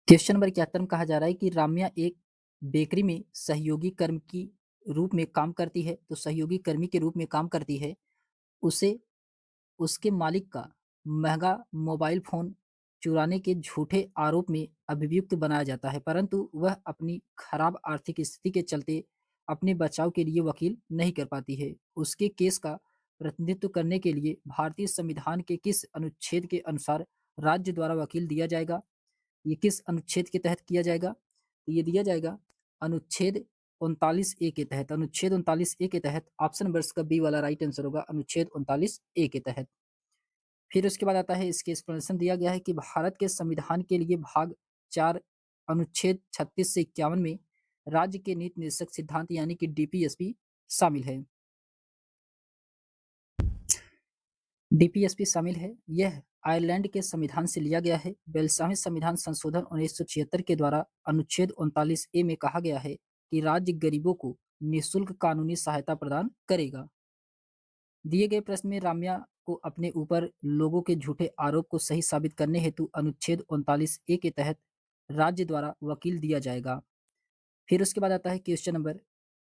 [SPEAKER 1] क्वेश्चन नंबर 71 में कहा जा रहा है कि राम्या एक बेकरी में सहयोगी कर्म की रूप में काम करती है। तो सहयोगी कर्मी के रूप में काम करती है। उसे उसके मालिक का महंगा मोबाइल फ़ोन चुराने के झूठे आरोप में अभियुक्त बनाया जाता है, परंतु वह अपनी खराब आर्थिक स्थिति के चलते अपने बचाव के लिए वकील नहीं कर पाती है। उसके केस का प्रतिनिधित्व करने के लिए भारतीय संविधान के किस अनुच्छेद के अनुसार राज्य द्वारा वकील दिया जाएगा? ये किस अनुच्छेद के तहत किया जाएगा? तो ये दिया जाएगा अनुच्छेद 39 ए के तहत। अनुच्छेद 39 ए के तहत ऑप्शन नंबर इसका बी वाला राइट आंसर होगा, अनुच्छेद 39 ए के तहत। फिर उसके बाद आता है, इसके एक्सप्लेनेशन दिया गया है कि भारत के संविधान के लिए भाग 4 अनुच्छेद 36 से 51 में राज्य के नीति निर्देशक सिद्धांत यानी कि डीपीएसपी शामिल है। डीपीएसपी शामिल है। यह आयरलैंड के संविधान से लिया गया है। 42वें संविधान संशोधन 1976 के द्वारा अनुच्छेद 39 ए में कहा गया है कि राज्य गरीबों को निःशुल्क कानूनी सहायता प्रदान करेगा। दिए गए प्रश्न में राम्या को अपने ऊपर लोगों के झूठे आरोप को सही साबित करने हेतु अनुच्छेद 39 ए के तहत राज्य द्वारा वकील दिया जाएगा। फिर उसके बाद आता है क्वेश्चन नंबर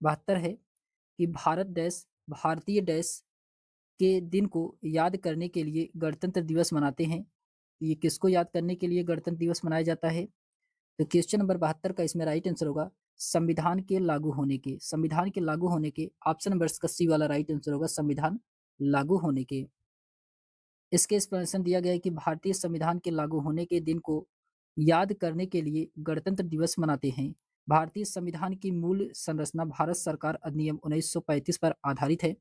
[SPEAKER 1] 72 है कि भारतीय डैश के दिन को याद करने के लिए गणतंत्र दिवस मनाते हैं। ये किसको याद करने के लिए गणतंत्र दिवस मनाया जाता है? तो क्वेश्चन नंबर 72 का इसमें राइट आंसर होगा संविधान के लागू होने के। संविधान के लागू होने के ऑप्शन नंबर इसका सी वाला राइट आंसर होगा, संविधान लागू होने के। इसके एक्सप्लेनेशन दिया गया है कि भारतीय संविधान के लागू होने के दिन को याद करने के लिए गणतंत्र दिवस मनाते हैं। भारतीय संविधान की मूल संरचना भारत सरकार अधिनियम 1935 पर आधारित है।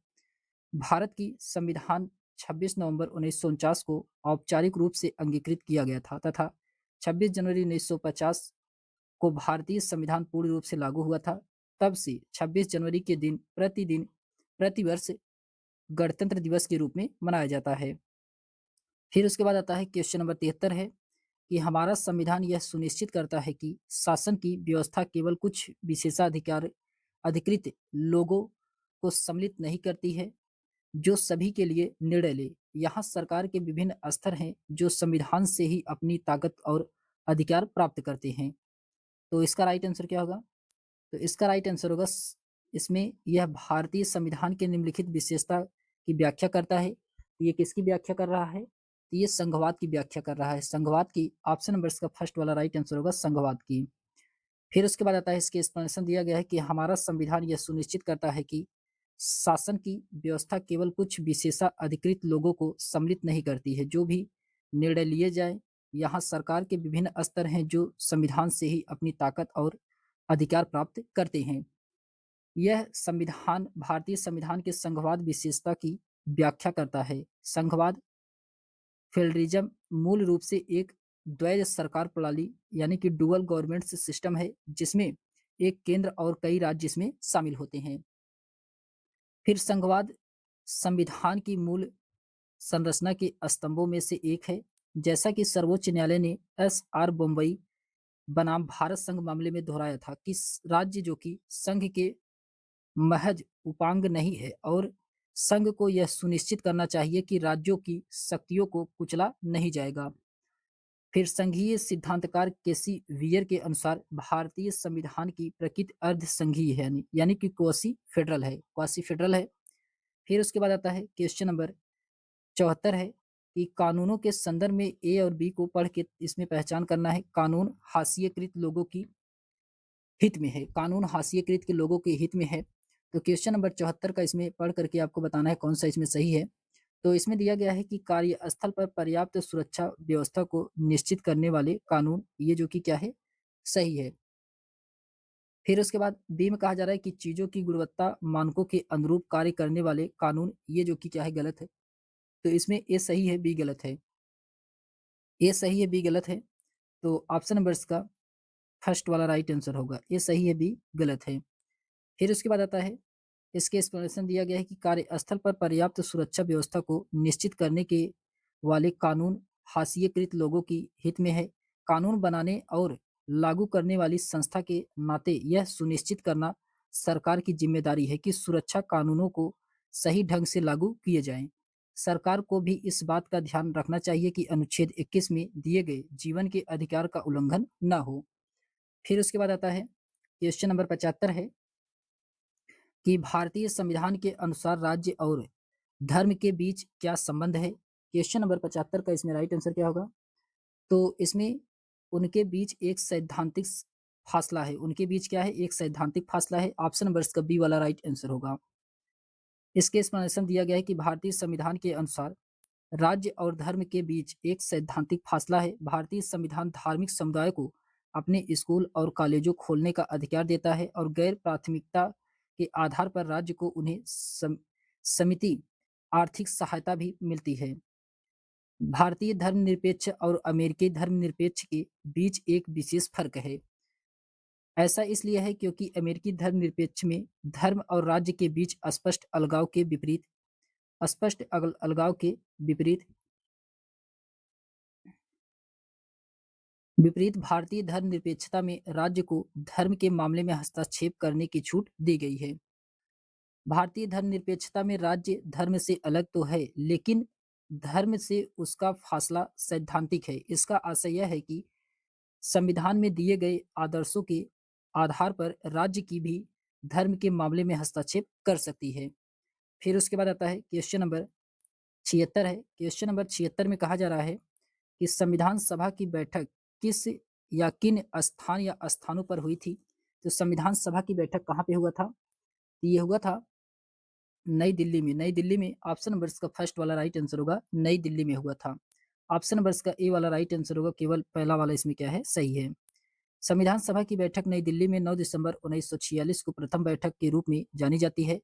[SPEAKER 1] भारत की संविधान 26 नवंबर 1949 को औपचारिक रूप से अंगीकृत किया गया था तथा 26 जनवरी 1950 को भारतीय संविधान पूर्ण रूप से लागू हुआ था। तब से 26 जनवरी के दिन प्रतिवर्ष गणतंत्र दिवस के रूप में मनाया जाता है। फिर उसके बाद आता है क्वेश्चन नंबर 73 है कि हमारा संविधान यह सुनिश्चित करता है कि शासन की व्यवस्था केवल कुछ विशेषाधिकार अधिकृत लोगों को सम्मिलित नहीं करती है, जो सभी के लिए निर्णय ले। यहाँ सरकार के विभिन्न स्तर हैं जो संविधान से ही अपनी ताकत और अधिकार प्राप्त करते हैं। तो इसका राइट आंसर क्या होगा? तो इसका राइट आंसर होगा इसमें यह भारतीय संविधान के निम्नलिखित विशेषता की व्याख्या करता है। ये किसकी व्याख्या कर रहा है? तो ये संघवाद की व्याख्या कर रहा है। संघवाद की ऑप्शन नंबर इसका फर्स्ट वाला राइट आंसर होगा, संघवाद की। फिर उसके बाद आता है, इसके एक्सप्लेनेशन दिया गया है कि हमारा संविधान यह सुनिश्चित करता है कि शासन की व्यवस्था केवल कुछ विशेषाधिकृत लोगों को सम्मिलित नहीं करती है। जो भी निर्णय लिए जाए, यहाँ सरकार के विभिन्न स्तर हैं जो संविधान से ही अपनी ताकत और अधिकार प्राप्त करते हैं। यह संविधान भारतीय संविधान के संघवाद विशेषता की व्याख्या करता है। संघवाद फेडरलिज्म मूल रूप से एक द्वैध सरकार प्रणाली यानी कि डुअल गवर्नमेंट सिस्टम है, जिसमें एक केंद्र और कई राज्य इसमें शामिल होते हैं। फिर संघवाद संविधान की मूल संरचना के स्तंभों में से एक है। जैसा कि सर्वोच्च न्यायालय ने एस.आर. बम्बई बनाम भारत संघ मामले में दोहराया था कि राज्य जो कि संघ के महज उपांग नहीं है और संघ को यह सुनिश्चित करना चाहिए कि राज्यों की शक्तियों को कुचला नहीं जाएगा। फिर संघीय सिद्धांतकार केसी वियर के अनुसार भारतीय संविधान की प्रकृति अर्ध संघीय है, यानी कि क्वासी फेडरल है। क्वासी फेडरल है। फिर उसके बाद आता है क्वेश्चन नंबर 74 है कि कानूनों के संदर्भ में ए और बी को पढ़ के इसमें पहचान करना है। कानून हाशिएकृत लोगों की हित में है, कानून हाशिएकृत के लोगों के हित में है। तो क्वेश्चन नंबर 74 का इसमें पढ़ करके आपको बताना है कौन सा इसमें सही है। तो इसमें दिया गया है कि कार्यस्थल पर पर्याप्त सुरक्षा व्यवस्था को निश्चित करने वाले कानून, ये जो कि क्या है, सही है। फिर उसके बाद बी में कहा जा रहा है कि चीज़ों की गुणवत्ता मानकों के अनुरूप कार्य करने वाले कानून, ये जो कि क्या है, गलत है। तो इसमें ए सही है, बी गलत है। ए सही है, बी गलत है। तो ऑप्शन नंबर इसका फर्स्ट वाला राइट आंसर होगा। ए सही है, बी गलत है। फिर उसके बाद आता है, इसके एक्सप्लेनेशन दिया गया है कि कार्यस्थल पर पर्याप्त सुरक्षा व्यवस्था को निश्चित करने के वाले कानून हाशिएकृत लोगों की हित में है। कानून बनाने और लागू करने वाली संस्था के नाते यह सुनिश्चित करना सरकार की जिम्मेदारी है कि सुरक्षा कानूनों को सही ढंग से लागू किए जाएं। सरकार को भी इस बात का ध्यान रखना चाहिए कि अनुच्छेद 21 में दिए गए जीवन के अधिकार का उल्लंघन न हो। फिर उसके बाद आता है, क्वेश्चन नंबर 75 है कि भारतीय संविधान के अनुसार राज्य और धर्म के बीच क्या संबंध है? क्वेश्चन नंबर 75 का इसमें राइट आंसर क्या होगा? तो इसमें उनके बीच एक सैद्धांतिक फासला है। उनके बीच क्या है? एक सैद्धांतिक फासला है। ऑप्शन नंबर इसका बी वाला राइट आंसर होगा। इसके एक्सप्लेनेशन दिया गया है कि भारतीय संविधान के अनुसार राज्य और धर्म के बीच एक सैद्धांतिक फासला है। भारतीय संविधान धार्मिक समुदाय को अपने स्कूल और कॉलेजों खोलने का अधिकार देता है और गैर प्राथमिकता के आधार पर राज्य को उन्हें समिति आर्थिक सहायता भी मिलती है। भारतीय धर्मनिरपेक्ष और अमेरिकी धर्मनिरपेक्ष के बीच एक विशेष फर्क है। ऐसा इसलिए है क्योंकि अमेरिकी धर्मनिरपेक्ष में धर्म और राज्य के बीच स्पष्ट अलगाव के विपरीत विपरीत भारतीय धर्मनिरपेक्षता में राज्य को धर्म के मामले में हस्तक्षेप करने की छूट दी गई है। भारतीय धर्मनिरपेक्षता में राज्य धर्म से अलग तो है, लेकिन धर्म से उसका फासला सैद्धांतिक है। इसका आशय यह है कि संविधान में दिए गए आदर्शों के आधार पर राज्य की भी धर्म के मामले में हस्तक्षेप कर सकती है। फिर उसके बाद आता है क्वेश्चन नंबर 76 है। क्वेश्चन नंबर 76 में कहा जा रहा है कि संविधान सभा की बैठक किस या किन स्थान या स्थानों पर हुई थी? तो संविधान सभा की बैठक कहाँ पे हुआ था? तो ये हुआ था नई दिल्ली में। नई दिल्ली में ऑप्शन नंबर इसका फर्स्ट वाला राइट आंसर होगा, नई दिल्ली में हुआ था। ऑप्शन नंबर इसका ए वाला राइट आंसर होगा, केवल पहला वाला इसमें क्या है, सही है। संविधान सभा की बैठक नई दिल्ली में 9 दिसंबर 1946 को प्रथम बैठक के रूप में जानी जाती है।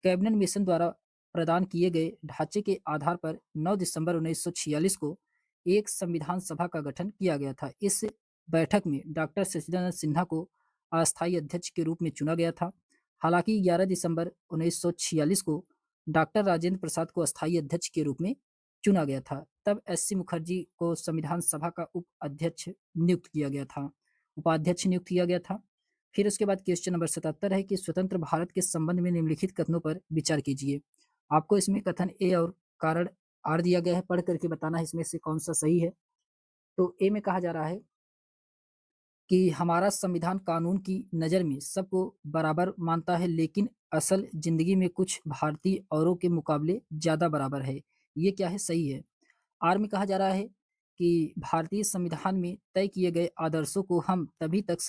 [SPEAKER 1] कैबिनेट मिशन द्वारा प्रदान किए गए ढांचे के आधार पर 9 दिसंबर 1946 को एक संविधान सभा का गठन किया गया था। इस बैठक में डॉक्टर सचिदानंद सिन्हा को अस्थायी अध्यक्ष के रूप में चुना गया था। हालांकि 11 दिसंबर 1946 को डॉक्टर राजेंद्र प्रसाद को अस्थायी अध्यक्ष के रूप में चुना गया था। तब एससी मुखर्जी को संविधान सभा का उपाध्यक्ष नियुक्त किया गया था। फिर उसके बाद क्वेश्चन नंबर 77 है कि स्वतंत्र भारत के संबंध में निम्नलिखित कथनों पर विचार कीजिए। आपको इसमें कथन ए और कारण आर दिया गया है, पढ़ करके बताना है इसमें से कौन सा सही है। तो ए में कहा जा रहा है कि हमारा संविधान कानून की नज़र में सबको बराबर मानता है, लेकिन असल जिंदगी में कुछ भारतीय औरों के मुकाबले ज़्यादा बराबर है। ये क्या है, सही है। आर में कहा जा रहा है कि भारतीय संविधान में तय किए गए आदर्शों को हम तभी तक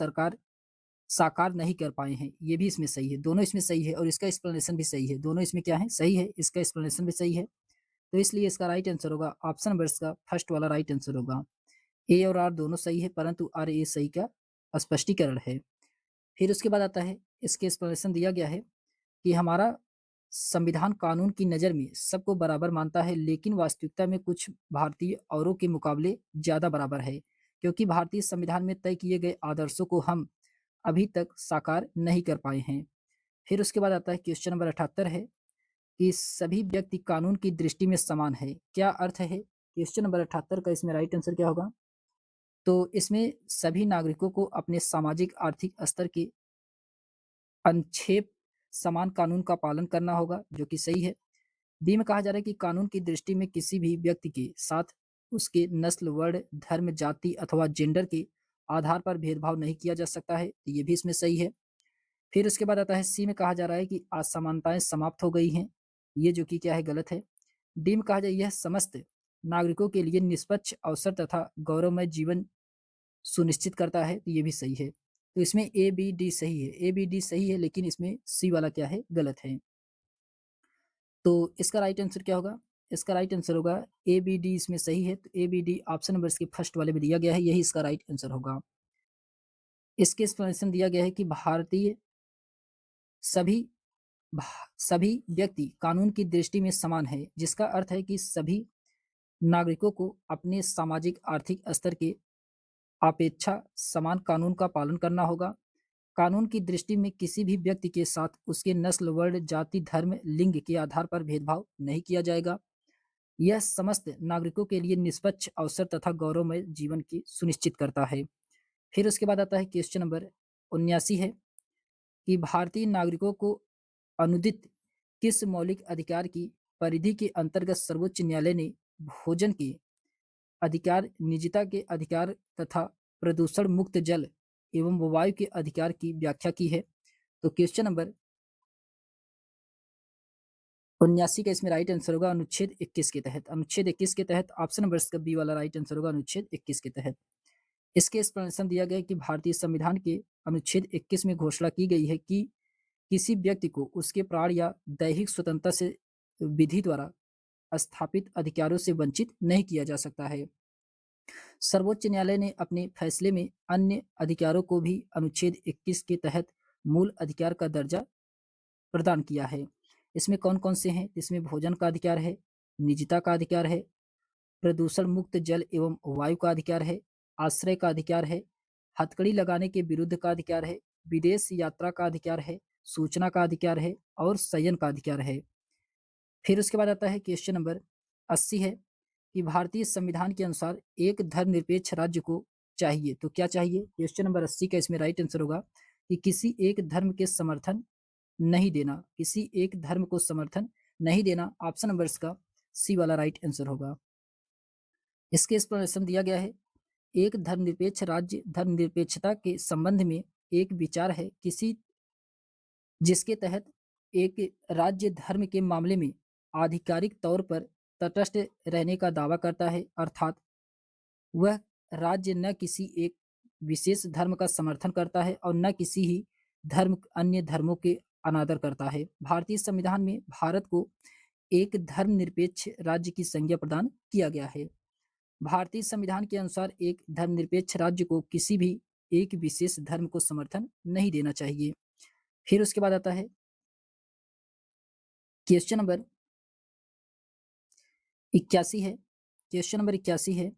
[SPEAKER 1] साकार नहीं कर पाए हैं। ये भी इसमें सही है। दोनों इसमें सही है और इसका एक्सप्लेनेशन भी सही है। दोनों इसमें क्या है, सही है। इसका एक्सप्लेनेशन भी सही है। तो इसलिए इसका राइट आंसर होगा ऑप्शन नंबर इसका फर्स्ट वाला राइट आंसर होगा। ए और आर दोनों सही है, परंतु आर ए सही का स्पष्टीकरण है। फिर उसके बाद आता है, इसके एक्सप्लेनेशन दिया गया है कि हमारा संविधान कानून की नज़र में सबको बराबर मानता है, लेकिन वास्तविकता में कुछ भारतीय औरों के मुकाबले ज़्यादा बराबर है, क्योंकि भारतीय संविधान में तय किए गए आदर्शों को हम अभी तक साकार नहीं कर पाए हैं। फिर उसके बाद आता है क्वेश्चन नंबर 78 है कि सभी व्यक्ति कानून की दृष्टि में समान है, क्या अर्थ है? क्वेश्चन नंबर 78 का इसमें राइट आंसर क्या होगा? तो इसमें सभी नागरिकों को अपने सामाजिक आर्थिक स्तर के अनुच्छेद समान कानून का पालन करना होगा, जो कि सही है। बी में कहा जा रहा है कि कानून की दृष्टि में किसी भी व्यक्ति के साथ उसके नस्ल, वर्ण, धर्म, जाति अथवा जेंडर के आधार पर भेदभाव नहीं किया जा सकता है, तो ये भी इसमें सही है। फिर उसके बाद आता है सी में कहा जा रहा है कि असमानताएं समाप्त हो गई हैं। ये जो कि क्या है, गलत है। डी में कहा जाए यह समस्त नागरिकों के लिए निष्पक्ष अवसर तथा गौरवमय जीवन सुनिश्चित करता है, तो ये भी सही है। तो इसमें ए, बी, डी सही है, ए, बी, डी सही है, लेकिन इसमें सी वाला क्या है, गलत है। तो इसका राइट आंसर क्या होगा? इसका राइट आंसर होगा ए, बी, डी इसमें सही है, तो ए, बी, डी ऑप्शन नंबर इसके फर्स्ट वाले में दिया गया है, यही इसका राइट आंसर होगा। इसके एक्सप्लेनेशन दिया गया है कि भारतीय सभी सभी व्यक्ति कानून की दृष्टि में समान है, जिसका अर्थ है कि सभी नागरिकों को अपने सामाजिक आर्थिक स्तर के अपेक्षा समान कानून का पालन करना होगा। कानून की दृष्टि में किसी भी व्यक्ति के साथ उसके नस्ल, वर्ण, जाति, धर्म, लिंग के आधार पर भेदभाव नहीं किया जाएगा। यह समस्त नागरिकों के लिए निष्पक्ष अवसर तथा गौरवमय जीवन की सुनिश्चित करता है। फिर उसके बाद आता है क्वेश्चन नंबर 79 है कि भारतीय नागरिकों को अनुदित किस मौलिक अधिकार की परिधि के अंतर्गत सर्वोच्च न्यायालय ने भोजन के अधिकार, निजता के अधिकार तथा प्रदूषण मुक्त जल एवं वायु के अधिकार की व्याख्या की है? तो क्वेश्चन नंबर 79 का इसमें राइट आंसर होगा अनुच्छेद 21 के तहत। अनुच्छेद 21 के तहत ऑप्शन नंबर इसका बी वाला राइट आंसर होगा, अनुच्छेद 21 के तहत। इसके एक्सप्लेनेशन दिया गया है कि भारतीय संविधान के अनुच्छेद 21 में घोषणा की गई है कि किसी व्यक्ति को उसके प्राण या दैहिक स्वतंत्रता से विधि द्वारा स्थापित अधिकारों से वंचित नहीं किया जा सकता है। सर्वोच्च न्यायालय ने अपने फैसले में अन्य अधिकारों को भी अनुच्छेद 21 के तहत मूल अधिकार का दर्जा प्रदान किया है। इसमें कौन-कौन से हैं? इसमें भोजन का अधिकार है, निजता का अधिकार है, प्रदूषण मुक्त जल एवं वायु का अधिकार है, आश्रय का अधिकार है, हथकड़ी लगाने के विरुद्ध का अधिकार है, विदेश यात्रा का अधिकार है, सूचना का अधिकार है और संयम का अधिकार है। फिर उसके बाद आता है क्वेश्चन नंबर 80 है कि भारतीय संविधान के अनुसार एक धर्मनिरपेक्ष राज्य को चाहिए, तो क्या चाहिए? क्वेश्चन नंबर 80 का इसमें राइट आंसर होगा कि किसी एक धर्म के समर्थन नहीं देना, किसी एक धर्म को समर्थन नहीं देना, ऑप्शन नंबर इसका सी वाला राइट आंसर होगा। इसके एक्सप्लेनेशन दिया गया है, एक धर्मनिरपेक्ष राज्य धर्मनिरपेक्षता के संबंध में एक विचार है किसी जिसके तहत एक राज्य धर्म के मामले में आधिकारिक तौर पर तटस्थ रहने का दावा करता है, अर्थात वह राज्य न किसी एक विशेष धर्म का समर्थन करता है और न किसी ही धर्म अन्य धर्मों के अनादर करता है। भारतीय संविधान में भारत को एक धर्मनिरपेक्ष राज्य की संज्ञा प्रदान किया गया है। भारतीय संविधान के अनुसार एक धर्मनिरपेक्ष राज्य को किसी भी एक विशेष धर्म को समर्थन नहीं देना चाहिए। फिर उसके बाद आता है क्वेश्चन नंबर 81 है। क्वेश्चन नंबर 81 है